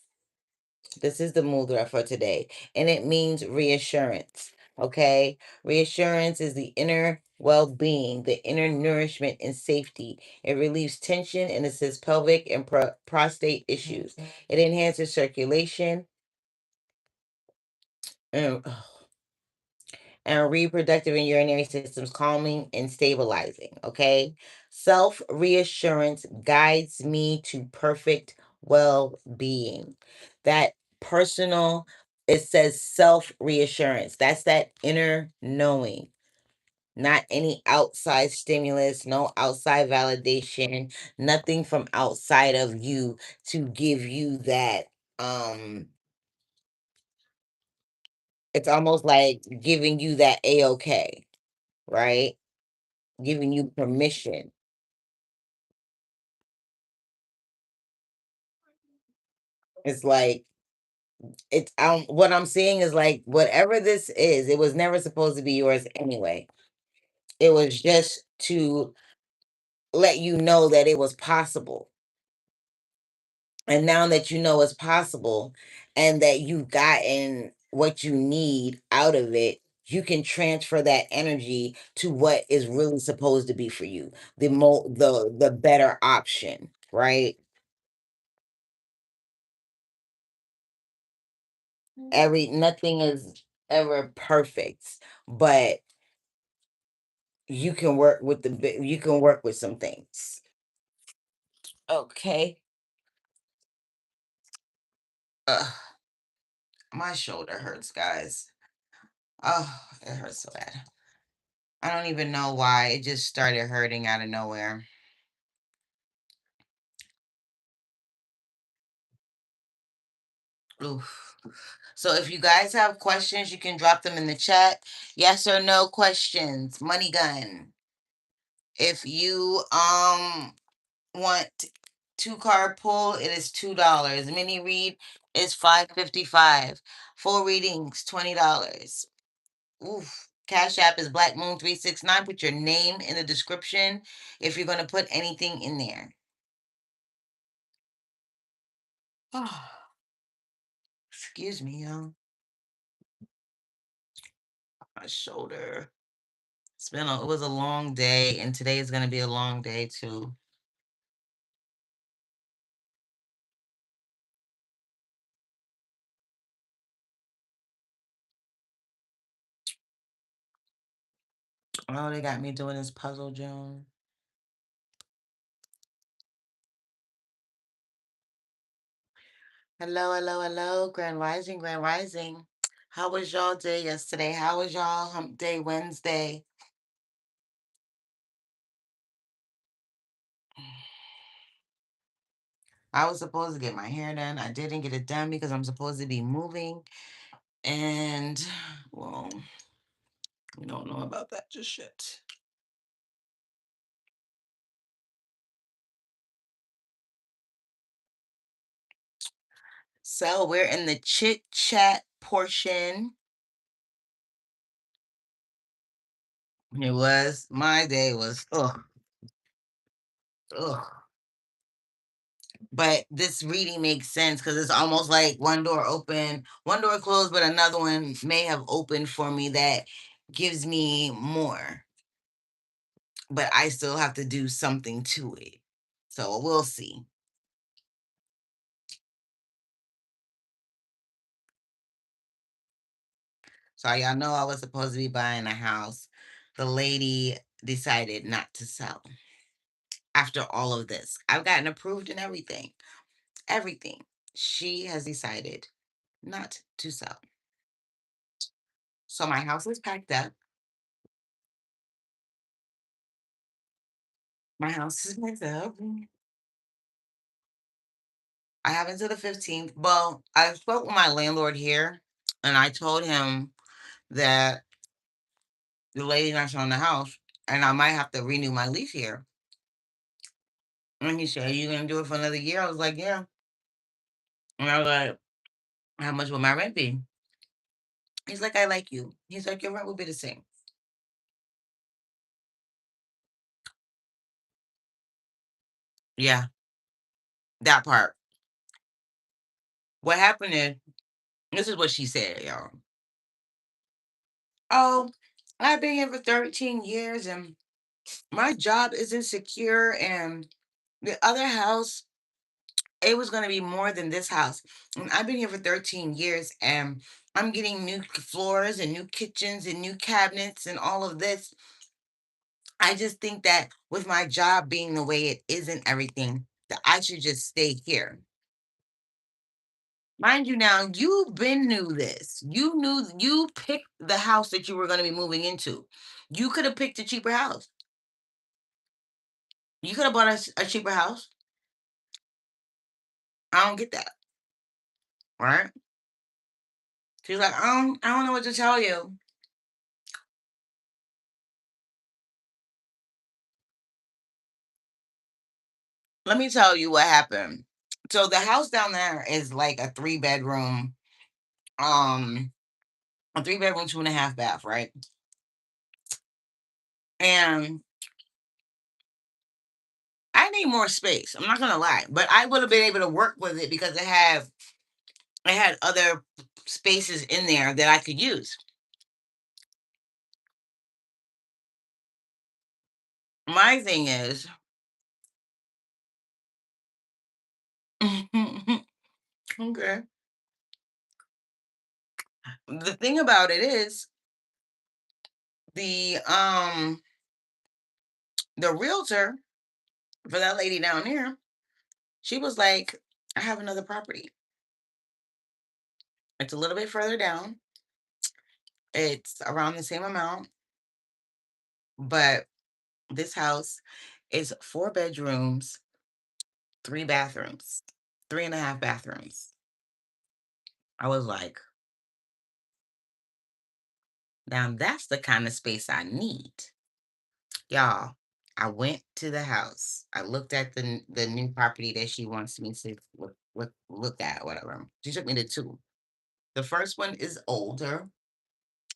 This is the mudra for today, and it means reassurance. Okay, reassurance is the inner well-being, the inner nourishment and safety. It relieves tension and assists pelvic and prostate issues. It enhances circulation and, and reproductive and urinary systems, calming and stabilizing. Okay, self reassurance guides me to perfect well-being. That personal, it says self reassurance. That's that inner knowing, not any outside stimulus, no outside validation, nothing from outside of you to give you that. It's almost like giving you that a-okay, right? Giving you permission. It's like it's what I'm seeing is like whatever this is, it was never supposed to be yours anyway. It was just to let you know that it was possible. And now that you know it's possible and that you've gotten what you need out of it, you can transfer that energy to what is really supposed to be for you. The better option, right? Nothing is ever perfect, but you can work with some things. Okay. Ugh, my shoulder hurts, guys. Oh, it hurts so bad. I don't even know why. It just started hurting out of nowhere. Oof. So if you guys have questions, you can drop them in the chat. Yes or no questions. Money gun. If you want two card pull, it is $2. Mini read is $5.55. Full readings, $20. Oof. Cash App is BlackMoon369. Put your name in the description if you're gonna put anything in there. Excuse me, y'all. My shoulder. It was a long day, and today is gonna be a long day too. Oh, they got me doing this puzzle, June. Hello, hello, hello, Grand Rising, Grand Rising. How was y'all day yesterday? How was y'all Hump Day Wednesday? I was supposed to get my hair done. I didn't get it done because I'm supposed to be moving. And, well, we don't know about that just yet. So we're in the chit chat portion. My day was, ugh, ugh. But this reading makes sense because it's almost like one door open, one door closed, but another one may have opened for me that gives me more. But I still have to do something to it. So we'll see. So y'all know I was supposed to be buying a house. The lady decided not to sell after all of this. I've gotten approved and everything. Everything. She has decided not to sell. So my house is packed up. My house is packed up. I have until the 15th. Well, I spoke with my landlord here and I told him that the lady not showing the house and I might have to renew my lease here. And he said, "Are you gonna do it for another year?" I was like, "Yeah." And I was like, "How much will my rent be?" He's like, "I like you." He's like, "Your rent will be the same." Yeah, that part. What happened is, this is what she said, y'all. "Oh, I've been here for 13 years and my job isn't secure and the other house, it was going to be more than this house. And I've been here for 13 years and I'm getting new floors and new kitchens and new cabinets and all of this. I just think that with my job being the way it is and everything, that I should just stay here." Mind you, now you've been knew this. You picked the house that you were going to be moving into. You could have picked a cheaper house. You could have bought a cheaper house. I don't get that, right? She's like, I don't know what to tell you. Let me tell you what happened. So the house down there is like um, a 3 bedroom, 2.5 bath, right? And I need more space. I'm not gonna lie, but I would have been able to work with it because it had other spaces in there that I could use. My thing is, okay. The thing about it is the um the realtor for that lady down there, she was like, "I have another property. It's a little bit further down. It's around the same amount, but this house is 4 bedrooms, 3 bathrooms, 3.5 bathrooms." I was like, now that's the kind of space I need. Y'all, I went to the house. I looked at the new property that she wants me to look at, whatever. She took me to two. The first one is older.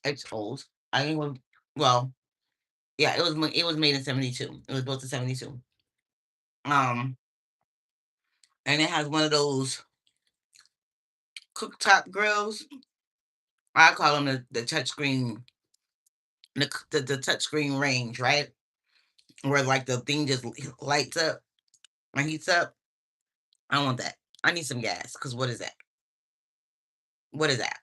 It's old. I think well, yeah, it was made in 72. It was built in 72. Um, and it has one of those cooktop grills. I call them the touchscreen the touchscreen range, right? Where like the thing just lights up and heats up. I want that. I need some gas because what is that? What is that?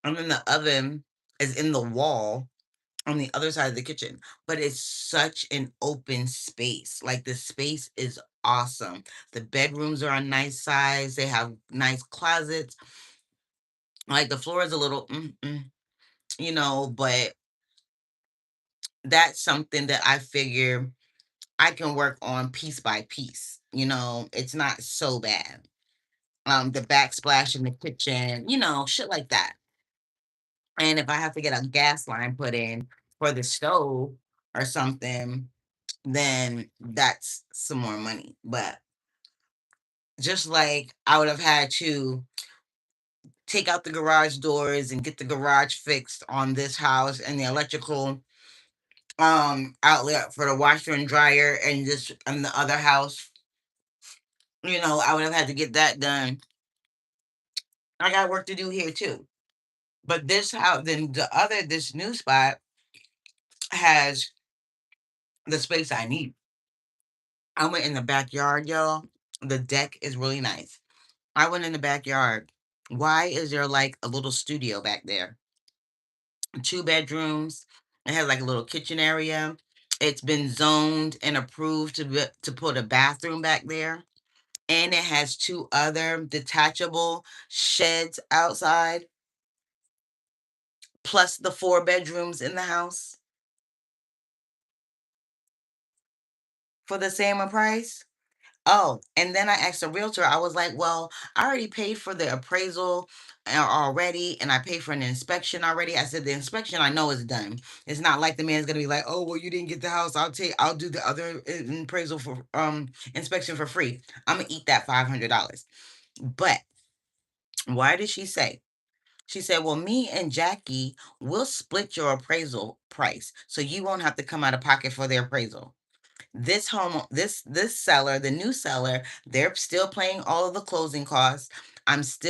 And then the oven is in the wall on the other side of the kitchen, but it's such an open space. Like the space is awesome. The bedrooms are a nice size. They have nice closets. Like the floor is a little, but that's something that I figure I can work on piece by piece. It's not so bad. The backsplash in the kitchen, shit like that. And if I have to get a gas line put in for the stove or something, then that's some more money. But just like I would have had to take out the garage doors and get the garage fixed on this house and the electrical outlet for the washer and dryer and this and the other house, I would have had to get that done. I got work to do here too. But this house, then this new spot has the space I need. I went in the backyard, y'all. The deck is really nice. I went in the backyard. Why is there like a little studio back there? Two bedrooms. It has like a little kitchen area. It's been zoned and approved to put a bathroom back there. And it has two other detachable sheds outside, plus the four bedrooms in the house for the same price. Oh, and then I asked a realtor, I was like, well, I already paid for the appraisal already, and I paid for an inspection already. I said, the inspection I know is done. It's not like the man's gonna be like, oh, well, you didn't get the house. I'll do the other appraisal for inspection for free. I'm gonna eat that $500. But why did she say? She said, well, me and Jackie will split your appraisal price. So you won't have to come out of pocket for the appraisal. This seller, the new seller, they're still paying all of the closing costs.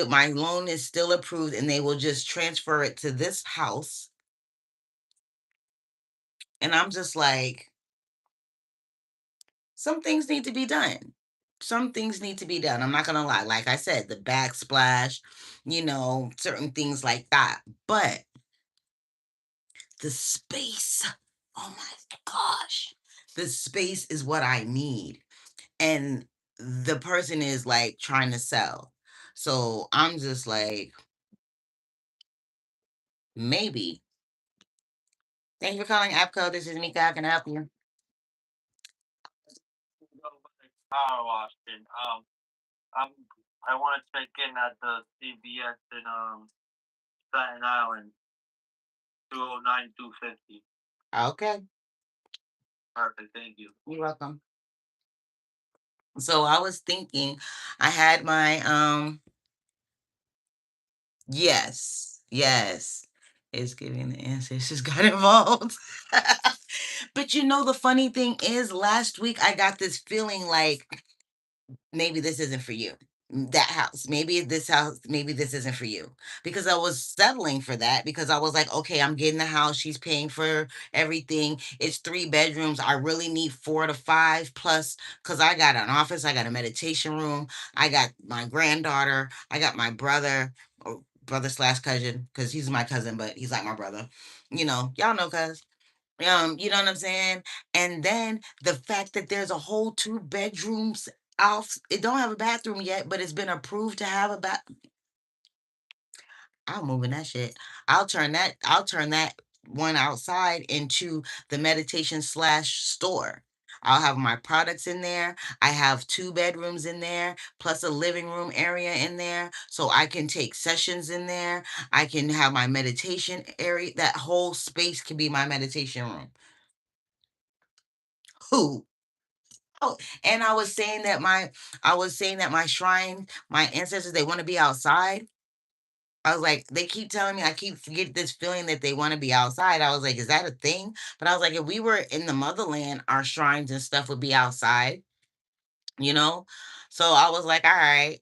My loan is still approved and they will just transfer it to this house. And I'm just like, some things need to be done. Some things need to be done. I'm not gonna lie. Like I said, the backsplash, certain things like that. But the space, oh my gosh, the space is what I need. And the person is like trying to sell. So I'm just like, maybe. Thank you for calling AppCo. This is Mika. How can I help you? Power wash thing. I'm I want to check in at the CVS in Staten Island, 209-250. Okay. Perfect, thank you. You're welcome. So I was thinking, I had my yes, yes. It's giving the ancestors got involved. But the funny thing is, last week I got this feeling like maybe this isn't for you. That house, maybe this isn't for you. Because I was settling for that because I was like, okay, I'm getting the house. She's paying for everything. It's three bedrooms. I really need 4 to 5 plus because I got an office, I got a meditation room, I got my granddaughter, I got my brother, or brother slash cousin, because he's my cousin, but he's like my brother. Y'all know cuz. You know what I'm saying? And then the fact that there's a whole two bedrooms out, it don't have a bathroom yet, but it's been approved to have a bath. I'm moving that shit. I'll turn that one outside into the meditation slash store. I'll have my products in there. I have two bedrooms in there, plus a living room area in there. So I can take sessions in there. I can have my meditation area. That whole space can be my meditation room. Who? Oh, and I was saying that my shrine, my ancestors, they want to be outside. I was like, they keep telling me, I keep get this feeling that they want to be outside. I was like, is that a thing? But I was like, if we were in the motherland, our shrines and stuff would be outside, you know? So I was like, all right.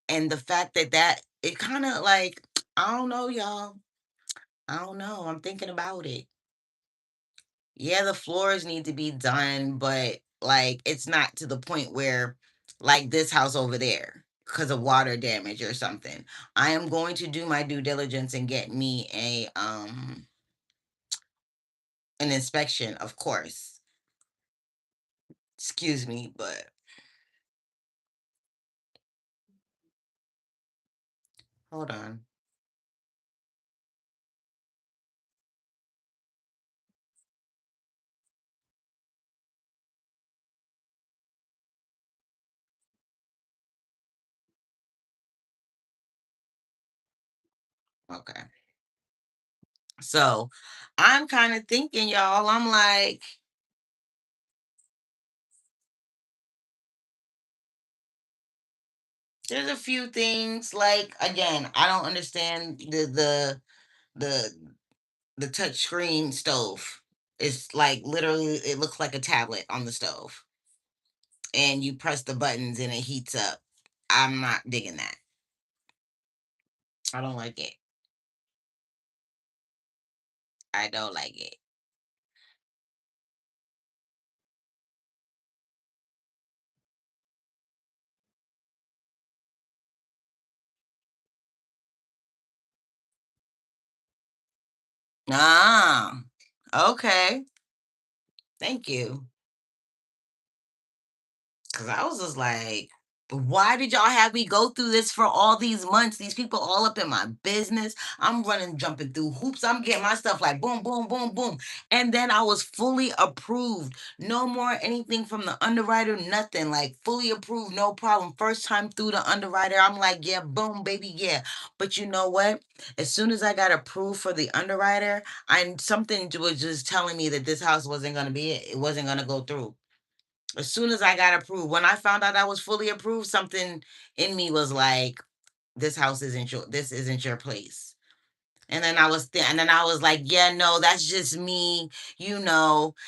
And the fact that it kind of like, I don't know, y'all. I don't know. I'm thinking about it. Yeah, the floors need to be done, but like it's not to the point where like this house over there because of water damage or something. I am going to do my due diligence and get me a an inspection, of course. Excuse me, but hold on. Okay. So, I'm kind of thinking, y'all, I'm like, there's a few things like again, I don't understand the the touch screen stove. It's like literally it looks like a tablet on the stove. And you press the buttons and it heats up. I'm not digging that. I don't like it. I don't like it. Ah, okay. Thank you. Cause I was just like, why did y'all have me go through this for all these months? These people all up in my business. I'm running, jumping through hoops. I'm getting my stuff like boom, boom, boom, boom. And then I was fully approved. No more anything from the underwriter, nothing. Like fully approved, no problem. First time through the underwriter, I'm like, yeah, boom, baby, yeah. But you know what? As soon as I got approved for the underwriter, I something was just telling me that this house wasn't gonna be it. It wasn't gonna go through. As soon as I got approved, when I found out I was fully approved, something in me was like, this isn't your place. And then I was like, yeah, no, that's just me,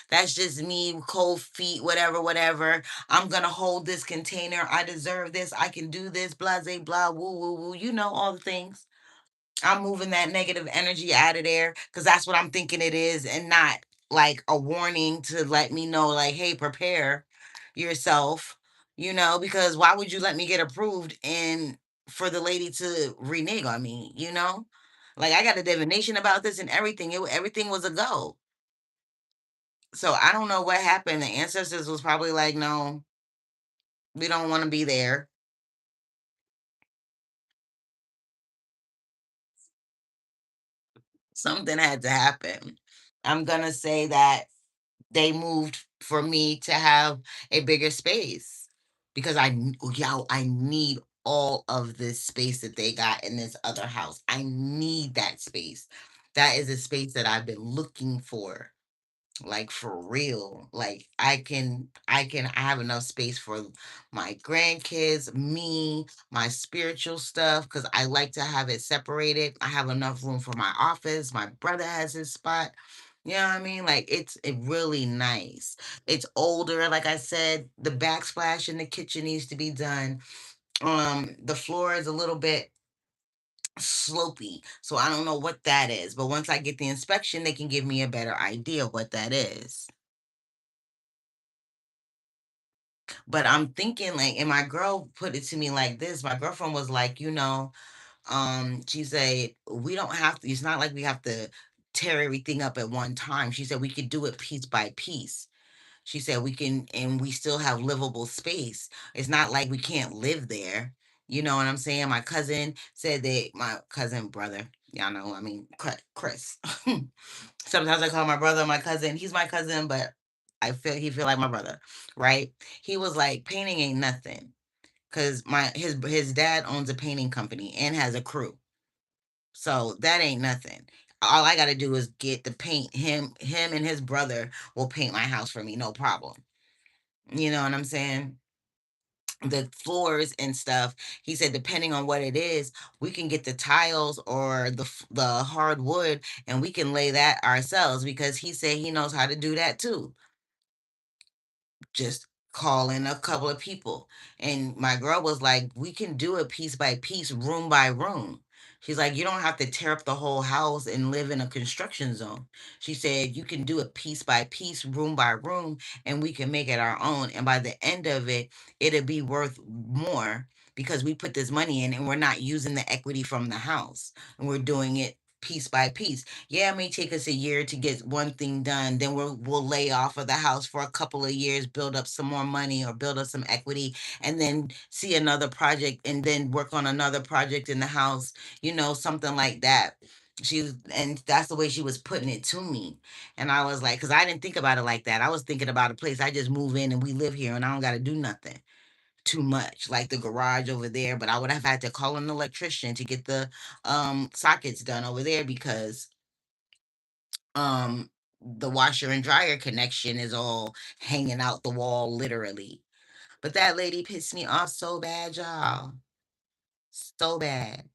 that's just me, cold feet, whatever, whatever. I'm gonna hold this container. I deserve this. I can do this, blah, blah, blah, woo, woo, woo. You know all the things. I'm moving that negative energy out of there because that's what I'm thinking it is, and not like a warning to let me know, like, hey, prepare yourself, because why would you let me get approved and for the lady to renege on me, Like, I got a divination about this and everything. Everything was a go. So I don't know what happened. The ancestors was probably like, no, we don't want to be there. Something had to happen. I'm gonna say that they moved for me to have a bigger space because I need all of this space that they got in this other house. I need that space. That is a space that I've been looking for, like for real. Like I have enough space for my grandkids, me, my spiritual stuff, because I like to have it separated. I have enough room for my office. My brother has his spot. You know what I mean? Like it really nice. It's older, like I said. The backsplash in the kitchen needs to be done. The floor is a little bit slopey, so I don't know what that is. But once I get the inspection, they can give me a better idea of what that is. But I'm thinking like, and my girl put it to me like this. My girlfriend was like, she said, we don't have to, it's not like we have to tear everything up at one time. She said we could do it piece by piece. She said we can, and we still have livable space. It's not like we can't live there. You know what I'm saying? My cousin said that my cousin brother, y'all know, I mean, Chris. Sometimes I call my brother my cousin. He's my cousin, but he feel like my brother, right? He was like, painting ain't nothing, cause his dad owns a painting company and has a crew, so that ain't nothing. All I got to do is get the paint. Him and his brother will paint my house for me, no problem. You know what I'm saying? The floors and stuff. He said, depending on what it is, we can get the tiles or the hardwood, and we can lay that ourselves because he said he knows how to do that too. Just call in a couple of people. And my girl was like, we can do it piece by piece, room by room. She's like, you don't have to tear up the whole house and live in a construction zone. She said, you can do it piece by piece, room by room, and we can make it our own. And by the end of it, it'll be worth more because we put this money in and we're not using the equity from the house and we're doing it piece by piece. Yeah, it may take us a year to get one thing done. Then we'll lay off of the house for a couple of years, build up some more money or build up some equity, and then see another project and then work on another project in the house, something like that. And that's the way she was putting it to me. And I was like, because I didn't think about it like that. I was thinking about a place I just move in and we live here and I don't got to do nothing too much, like the garage over there. But I would have had to call an electrician to get the sockets done over there because um the washer and dryer connection is all hanging out the wall literally. But that lady pissed me off so bad, y'all. So bad.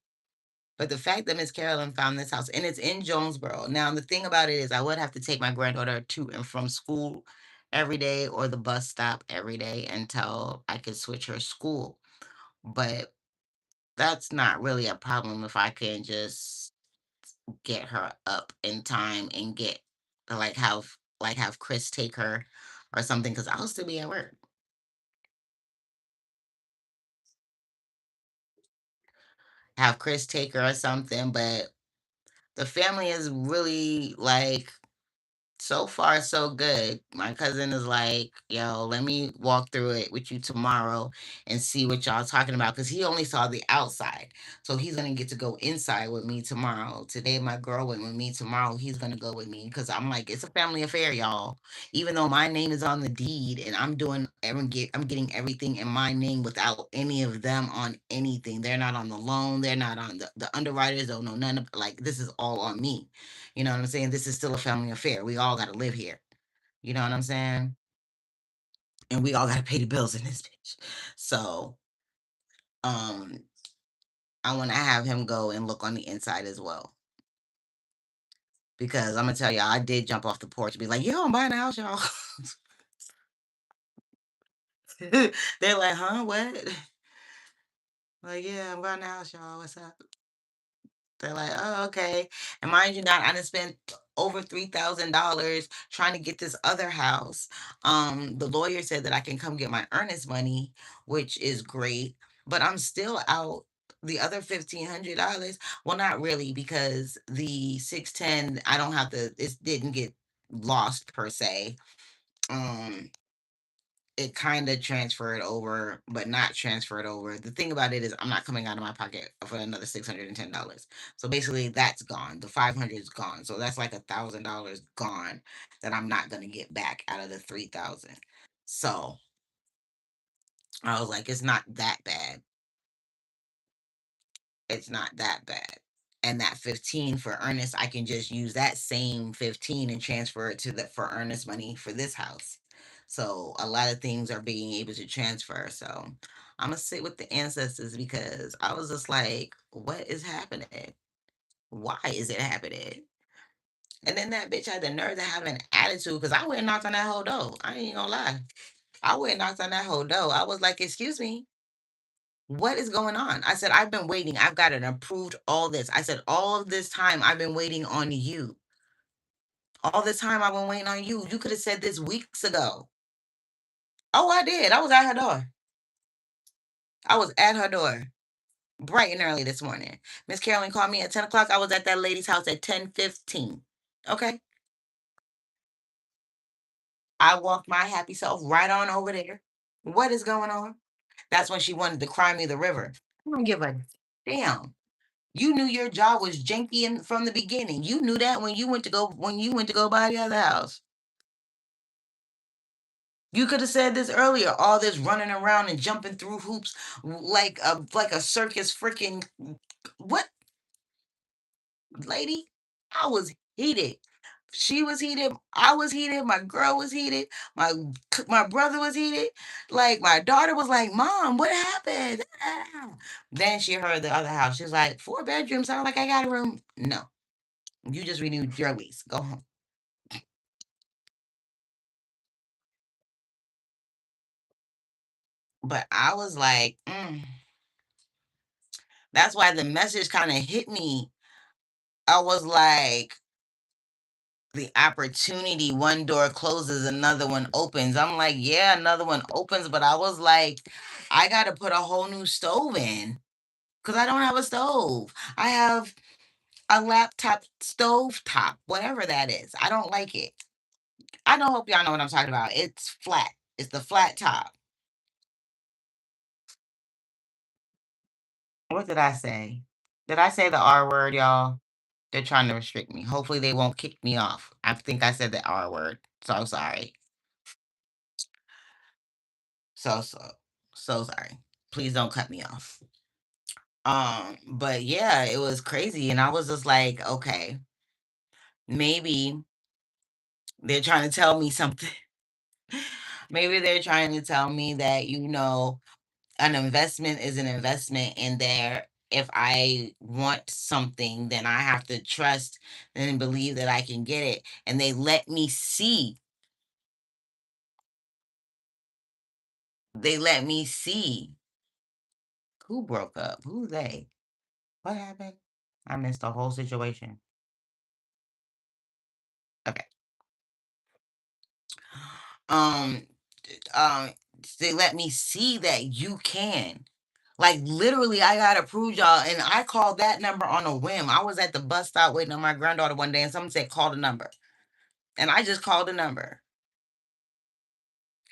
But the fact that Miss Carolyn found this house and it's in Jonesboro. Now, the thing about it is, I would have to take my granddaughter to and from school every day or the bus stop every day until I could switch her school. But that's not really a problem if I can just get her up in time and get have Chris take her or something because I'll still be at work. Have Chris take her or something, but the family is really like so far so good. My cousin is like, yo, let me walk through it with you tomorrow and see what y'all talking about. Cause he only saw the outside. So he's gonna get to go inside with me tomorrow. Today my girl went with me. Tomorrow he's gonna go with me. Cause I'm like, it's a family affair, y'all. Even though my name is on the deed and I'm getting everything in my name without any of them on anything. They're not on the loan, they're not on the underwriters, don't know none of like this is all on me. You know what I'm saying? This is still a family affair. We all got to live here. You know what I'm saying? And we all got to pay the bills in this bitch. So, um, I want to have him go and look on the inside as well. Because I'm gonna tell y'all, I did jump off the porch and be like, "Yo, I'm buying a house, y'all." They're like, "Huh? What?" Like, yeah, I'm buying a house, y'all. What's up? They're like, "Oh, okay." And mind you not, I done spent over $3,000 trying to get this other house. The lawyer said that I can come get my earnest money, which is great, but I'm still out the other $1,500. Well, not really, because the 610, I don't have to, it didn't get lost per se. Um, it kind of transferred over, but not transferred over. The thing about it is, I'm not coming out of my pocket for another $610. So basically, that's gone. The 500 is gone. So that's like $1,000 gone that I'm not gonna get back out of the 3,000. So I was like, it's not that bad. It's not that bad. And that 15 for earnest, I can just use that same 15 and transfer it to the for earnest money for this house. So a lot of things are being able to transfer. So I'm gonna sit with the ancestors because I was just like, what is happening? Why is it happening? And then that bitch had the nerve to have an attitude because I went and knocked on that whole door. I ain't gonna lie. I went and knocked on that whole door. I was like, excuse me, what is going on? I said, I've been waiting. I've got it approved, all this. I said, all of this time I've been waiting on you. All this time I've been waiting on you. You could have said this weeks ago. Oh, I did. I was at her door. I was at her door bright and early this morning. Miss Carolyn called me at 10 o'clock. I was at that lady's house at 10:15. Okay. I walked my happy self right on over there. What is going on? That's when she wanted to cry me the river. I don't give a damn. You knew your job was janky from the beginning. You knew that when you went to go buy the other house. You could have said this earlier. All this running around and jumping through hoops like a circus freaking what lady? I was heated. She was heated. I was heated. My girl was heated. My brother was heated. Like my daughter was like, "Mom, what happened?" Then she heard the other house. She's like, "4 bedrooms. Sound like I got a room." No, you just renewed your lease. Go home. But I was like, That's why the message kind of hit me. I was like, the opportunity, one door closes, another one opens. I'm like, yeah, another one opens, but I was like, I got to put a whole new stove in because I don't have a stove. I have a laptop stove top, whatever that is. I don't like it. I don't hope y'all know what I'm talking about. It's flat. It's the flat top. What did I say? Did I say the R word, y'all? They're trying to restrict me. Hopefully they won't kick me off. I think I said the R word. So sorry. So so so sorry. Please don't cut me off. But yeah, it was crazy. And I was just like, okay, maybe they're trying to tell me something. Maybe they're trying to tell me that, an investment is an investment in there. If I want something, then I have to trust and believe that I can get it. And they let me see. They let me see who broke up. Who they? What happened? I missed the whole situation. Okay. Um, um, they let me see that you can. Like literally, I got approved, y'all, and I called that number on a whim. I was at the bus stop waiting on my granddaughter one day, and someone said, "Call the number," and I just called the number,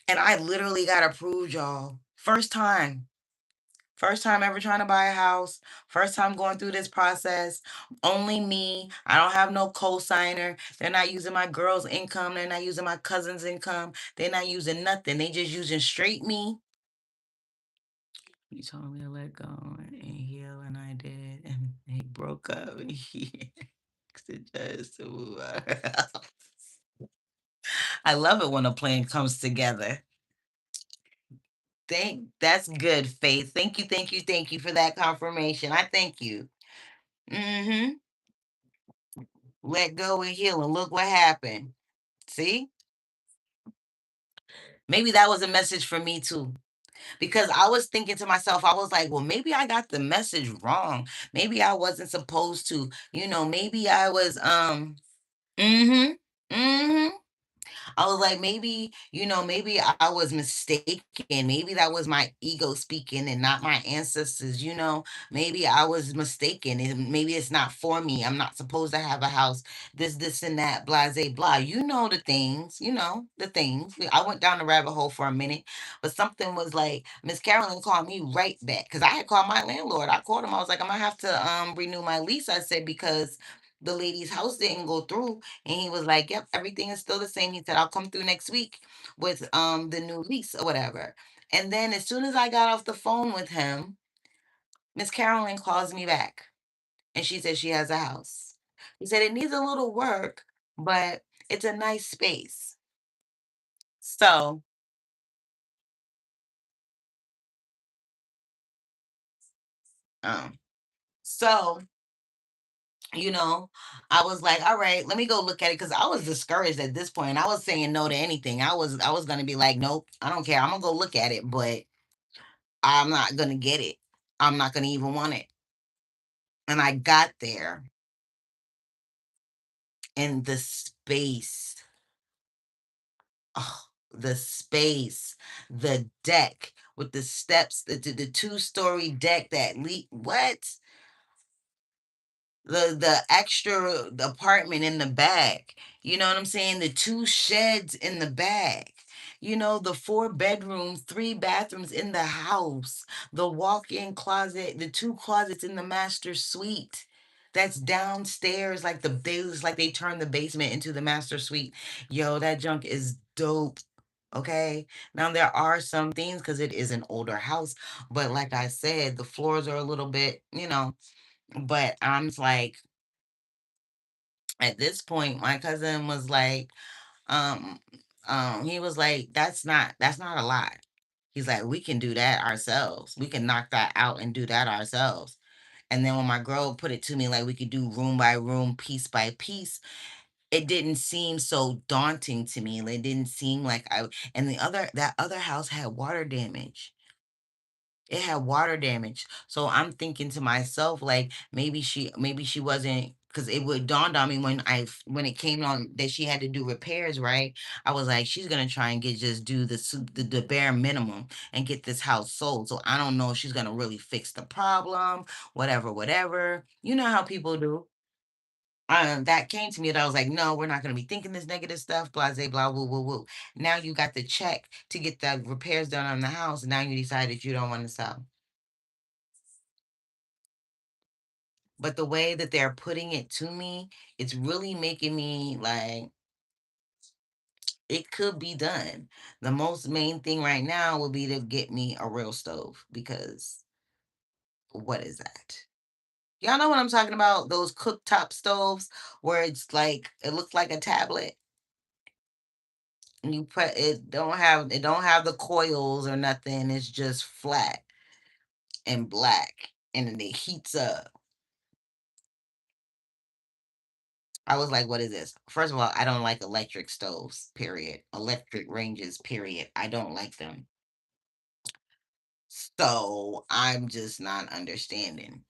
and I literally got approved, y'all. First time. First time ever trying to buy a house. First time going through this process. Only me. I don't have no co-signer. They're not using my girl's income. They're not using my cousin's income. They're not using nothing. They just using straight me. You told me to let go and heal, and I did. And he broke up. And he suggested to move out. I love it when a plan comes together. That's good, Faith. Thank you, thank you, thank you for that confirmation. I thank you. Mm-hmm. Let go and heal, and look what happened. See? Maybe that was a message for me too. Because I was thinking to myself, I was like, well, maybe I got the message wrong. Maybe I wasn't supposed to, maybe I was mm-hmm. Mm-hmm. I was like, maybe, maybe I was mistaken. Maybe that was my ego speaking and not my ancestors, Maybe I was mistaken. And maybe it's not for me. I'm not supposed to have a house, this, and that, blah, blah, blah. You know the things, the things. I went down the rabbit hole for a minute, but something was like, Miss Carolyn called me right back because I had called my landlord. I called him. I was like, I'm gonna have to renew my lease. I said, because the lady's house didn't go through, and he was like, "Yep, everything is still the same." He said, "I'll come through next week with the new lease or whatever." And then as soon as I got off the phone with him, Miss Carolyn calls me back, and she said she has a house. He said it needs a little work, but it's a nice space. So, um, so you know, I was like, all right, let me go look at it because I was discouraged at this point. I was saying no to anything. I was gonna be like, nope, I don't care. I'm gonna go look at it, but I'm not gonna get it. I'm not gonna even want it. And I got there and the space, oh, the space, the deck with the steps, the two-story deck that what? The extra apartment in the back. You know what I'm saying? The two sheds in the back. The four bedrooms, three bathrooms in the house, the walk-in closet, the two closets in the master suite. That's downstairs, like they was like they turned the basement into the master suite. Yo, that junk is dope. Okay. Now there are some things because it is an older house, but like I said, the floors are a little bit, but I'm like, at this point, my cousin was like, um, he was like, that's not a lot. He's like, we can do that ourselves. We can knock that out and do that ourselves. And then when my girl put it to me, like we could do room by room, piece by piece, it didn't seem so daunting to me. It didn't seem like and that other house had water damage. It had water damage. So I'm thinking to myself, like maybe she wasn't, because it would dawned on me when it came on that she had to do repairs, right? I was like, she's gonna try and just do the bare minimum and get this house sold. So I don't know if she's gonna really fix the problem, whatever, whatever. You know how people do. That came to me and I was like, no, we're not gonna be thinking this negative stuff, blah, blah, blah, woo, woo, woo. Now you got the check to get the repairs done on the house, and now you decided you don't want to sell. But the way that they're putting it to me, it's really making me like, it could be done. The most main thing right now would be to get me a real stove, because what is that? Y'all know what I'm talking about? Those cooktop stoves where it's like it looks like a tablet, and you put it don't have the coils or nothing. It's just flat and black, and then it heats up. I was like, what is this? First of all, I don't like electric stoves, period. Electric ranges, period. I don't like them. So I'm just not understanding.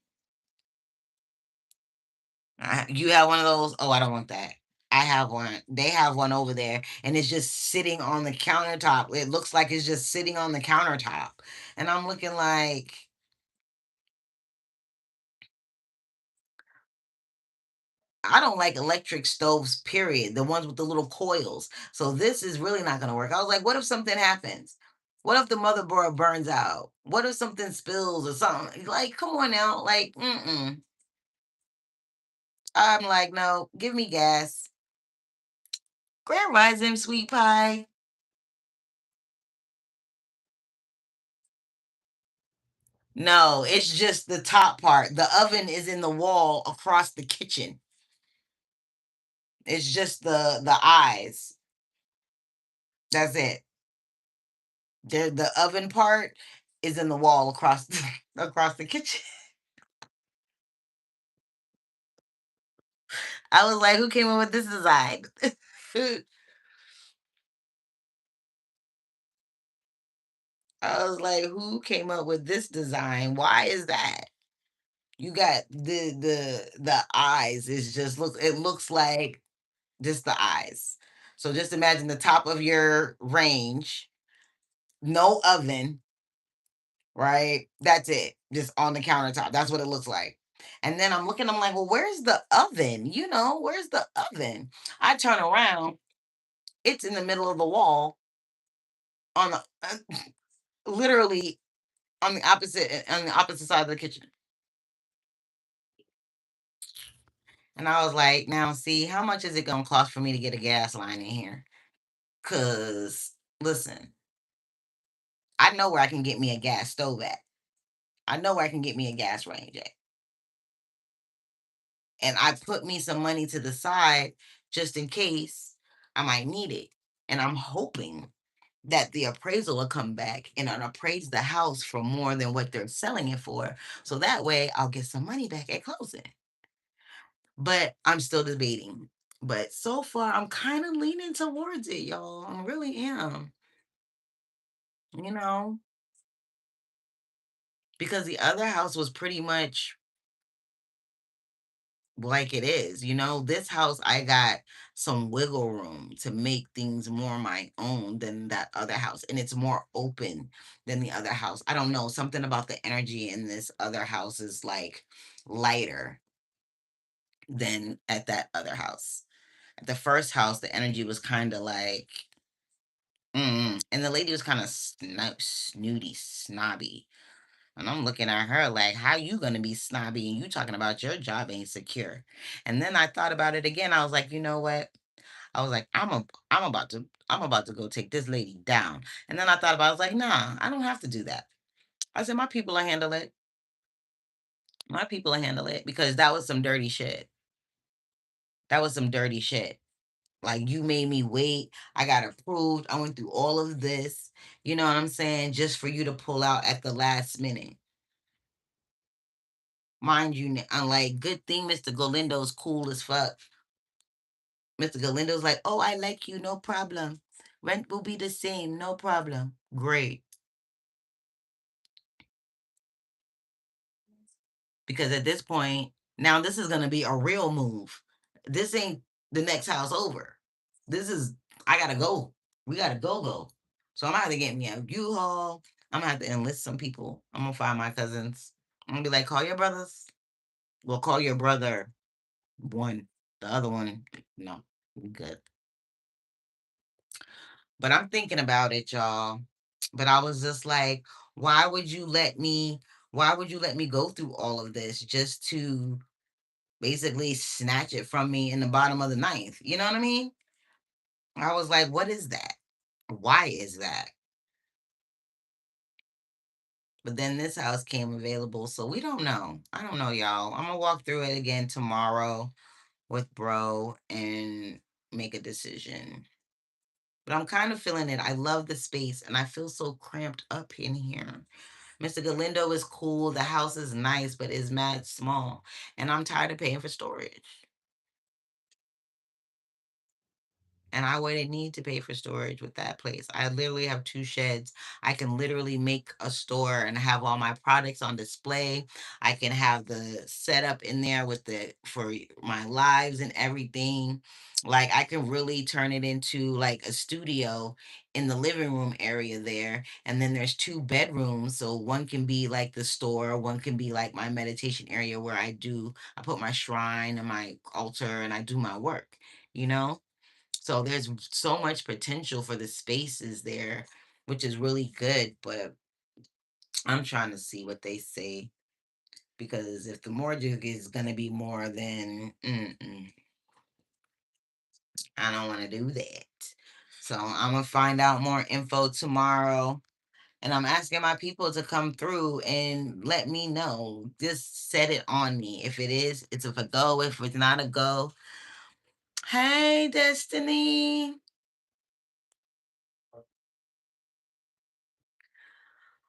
You have one of those? Oh, I don't want that. I have one. They have one over there, and it's just sitting on the countertop. It looks like it's just sitting on the countertop. And I'm looking like, I don't like electric stoves, period. The ones with the little coils. So this is really not going to work. I was like, what if something happens? What if the motherboard burns out? What if something spills or something? Like, come on now. Like, mm-mm. I'm like, no, give me gas. Grand Rising, sweet pie. No, it's just the top part. The oven is in the wall across the kitchen. It's just the eyes. That's it. The oven part is in the wall across across the kitchen. I was like, who came up with this design? I was like, who came up with this design? Why is that? You got the eyes. It's just look. It looks like just the eyes. So just imagine the top of your range, no oven, right? That's it. Just on the countertop. That's what it looks like. And then I'm looking. I'm like, well, where's the oven? Where's the oven? I turn around. It's in the middle of the wall on the literally on the opposite side of the kitchen. And I was like, now see, how much is it gonna cost for me to get a gas line in here? Cause listen, I know where I can get me a gas stove at. I know where I can get me a gas range at. And I put me some money to the side just in case I might need it. And I'm hoping that the appraisal will come back and appraise the house for more than what they're selling it for. So that way I'll get some money back at closing. But I'm still debating. But so far, I'm kind of leaning towards it, y'all. I really am. You know, because the other house was pretty much like it is. This house, I got some wiggle room to make things more my own than that other house. And it's more open than the other house. I don't know. Something about the energy in this other house is like lighter than at that other house. At the first house, the energy was kind of like, and the lady was kind of snooty, snobby. And I'm looking at her like, how you gonna be snobby and you talking about your job ain't secure? And then I thought about it again. I was like, you know what? I was like, I'm about to go take this lady down. And then I thought about it, I was like, nah, I don't have to do that. I said, my people will handle it. My people will handle it, because that was some dirty shit. That was some dirty shit. Like, you made me wait. I got approved. I went through all of this. You know what I'm saying? Just for you to pull out at the last minute. Mind you, I'm like, good thing Mr. Galindo's cool as fuck. Mr. Galindo's like, oh, I like you, no problem. Rent will be the same, no problem. Great. because at this point, now this is gonna be a real move. This ain't the next house over. This is I gotta go. We gotta go. So I'm gonna have to get me a U-Haul. I'm gonna have to enlist some people. I'm gonna find my cousins. I'm gonna be like, call your brothers. Well, call your brother one. The other one, no, we good. But I'm thinking about it, y'all. But I was just like, why would you let me? Why would you let me go through all of this just to basically snatch it from me in the bottom of the ninth? You know what I mean? I was like, what is that? Why is that? But then this house came available, so we don't know. I don't know, y'all. I'm gonna walk through it again tomorrow with bro and make a decision. But I'm kind of feeling it. I love the space and I feel so cramped up in here. Mr. Galindo is cool. The house is nice, but it's mad small. And I'm tired of paying for storage. And I wouldn't need to pay for storage with that place. I literally have two sheds. I can literally make a store and have all my products on display. I can have the setup in there with the for my lives and everything. Like I can really turn it into like a studio in the living room area there. And then there's two bedrooms. So one can be like the store, one can be like my meditation area where I put my shrine and my altar and I do my work, you know? So there's so much potential for the spaces there, which is really good. But I'm trying to see what they say because if the mortgage is going to be more than, I don't want to do that. So I'm going to find out more info tomorrow. And I'm asking my people to come through and let me know. Just set it on me. If it is, it's a go. If it's not a go, hey, Destiny.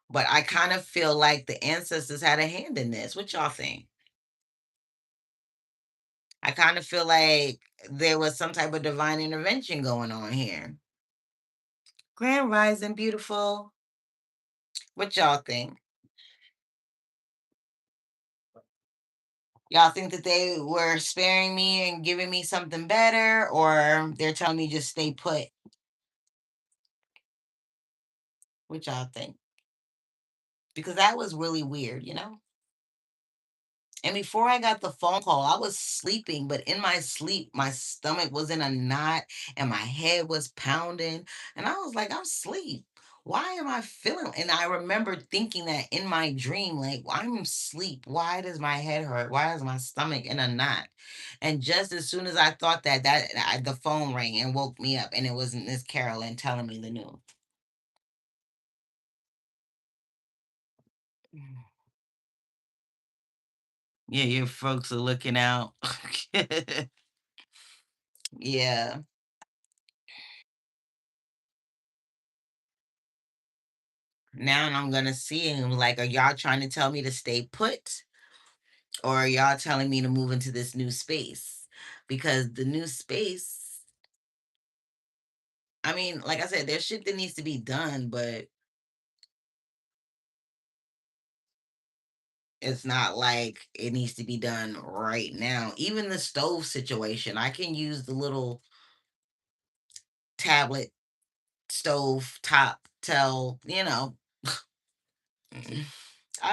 But I kind of feel like the ancestors had a hand in this. What y'all think? I kind of feel like there was some type of divine intervention going on here. Grand Rising, beautiful. What y'all think? Y'all think that they were sparing me and giving me something better, or they're telling me just stay put? What y'all think? Because that was really weird, you know? And before I got the phone call, I was sleeping, but in my sleep, my stomach was in a knot and my head was pounding. And I was like, I'm asleep. Why am I feeling? And I remember thinking that in my dream, like, I'm asleep. Why does my head hurt? Why is my stomach in a knot? And just as soon as I thought the phone rang and woke me up, and it was Miss Carolyn telling me the news. Yeah, your folks are looking out. Yeah. Now I'm gonna see him like, are y'all trying to tell me to stay put? Or are y'all telling me to move into this new space? Because the new space, I mean, like I said, there's shit that needs to be done, but it's not like it needs to be done right now. Even the stove situation, I can use the little tablet stove top tell, I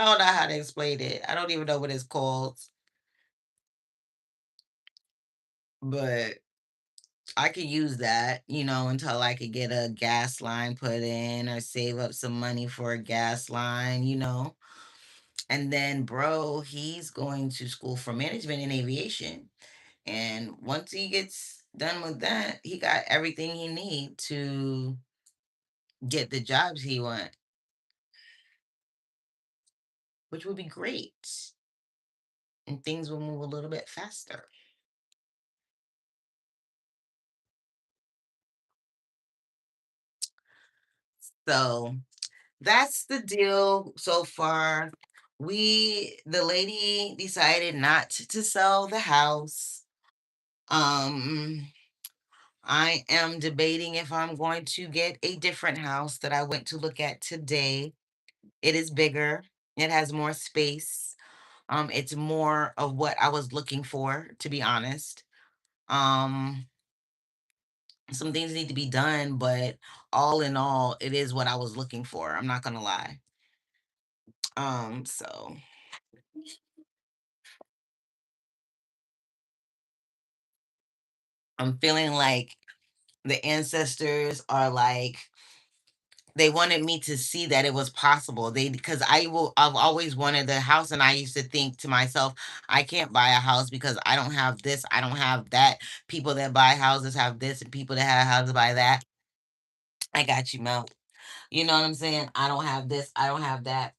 don't know how to explain it. I don't even know what it's called, but I could use that, until I could get a gas line put in or save up some money for a gas line. And then, bro, he's going to school for management and aviation. And once he gets done with that, he got everything he need to get the jobs he want, which would be great. And things will move a little bit faster. So that's the deal so far. The lady decided not to sell the house. Um, I am debating if I'm going to get a different house that I went to look at today. It is bigger, it has more space. It's more of what I was looking for, to be honest. Um, some things need to be done, but all in all, it is what I was looking for. I'm not gonna lie. So I'm feeling like the ancestors are like they wanted me to see that it was possible. They because I've always wanted a house, and I used to think to myself, I can't buy a house because I don't have this, I don't have that. People that buy houses have this, and people that have houses buy that. I got you, Mel. You know what I'm saying? I don't have this, I don't have that.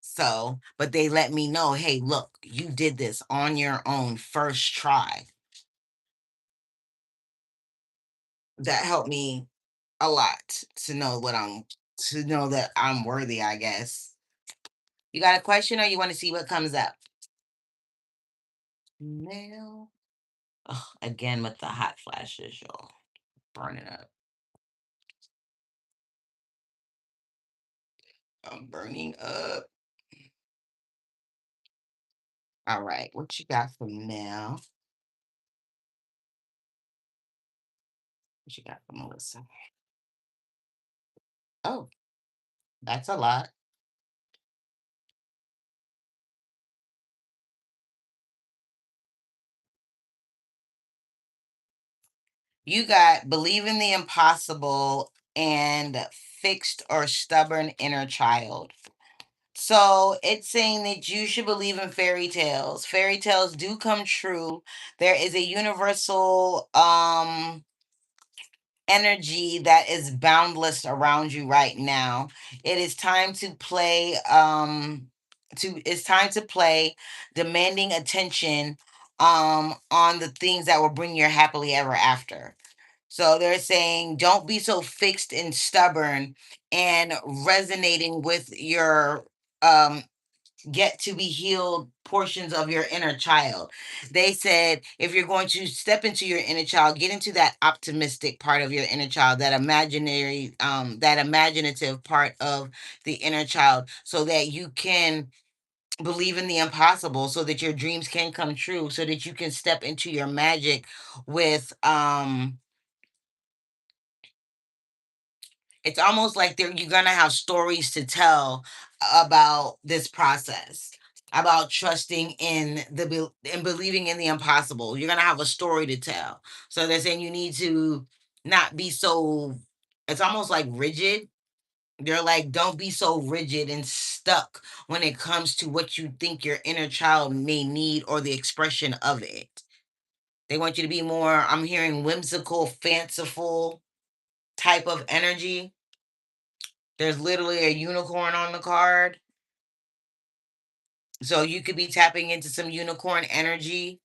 So, but they let me know, hey, look, you did this on your own first try. That helped me a lot to know to know that I'm worthy, I guess. You got a question or you want to see what comes up? Mail. Ugh, again with the hot flashes, y'all. Burning up. I'm burning up. All right. What you got for Mel? What you got for Melissa? Oh, that's a lot. You got believe in the impossible and fixed or stubborn inner child. So it's saying that you should believe in fairy tales. Fairy tales do come true. There is a universal energy that is boundless around you right now. It is time to play it's time to play demanding attention on the things that will bring your happily ever after. So they're saying don't be so fixed and stubborn and resonating with your um get to be healed portions of your inner child. They said if you're going to step into your inner child, get into that optimistic part of your inner child, that imaginary, that imaginative part of the inner child, so that you can believe in the impossible, so that your dreams can come true, so that you can step into your magic with it's almost like you're gonna have stories to tell about this process, about trusting in and believing in the impossible. You're gonna have a story to tell. So they're saying you need to not be so. It's almost like rigid. They're like, don't be so rigid and stuck when it comes to what you think your inner child may need or the expression of it. They want you to be more, I'm hearing whimsical, fanciful type of energy. There's literally a unicorn on the card. So you could be tapping into some unicorn energy.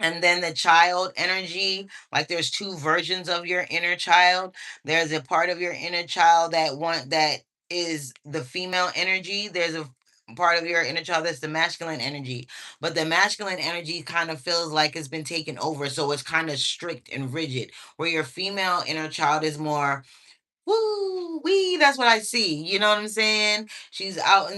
And then the child energy, like there's two versions of your inner child. There's a part of your inner child that is the female energy. There's a part of your inner child that's the masculine energy. But the masculine energy kind of feels like it's been taken over. So it's kind of strict and rigid. Where your female inner child is more woo wee, that's what I see. You know what I'm saying? She's out in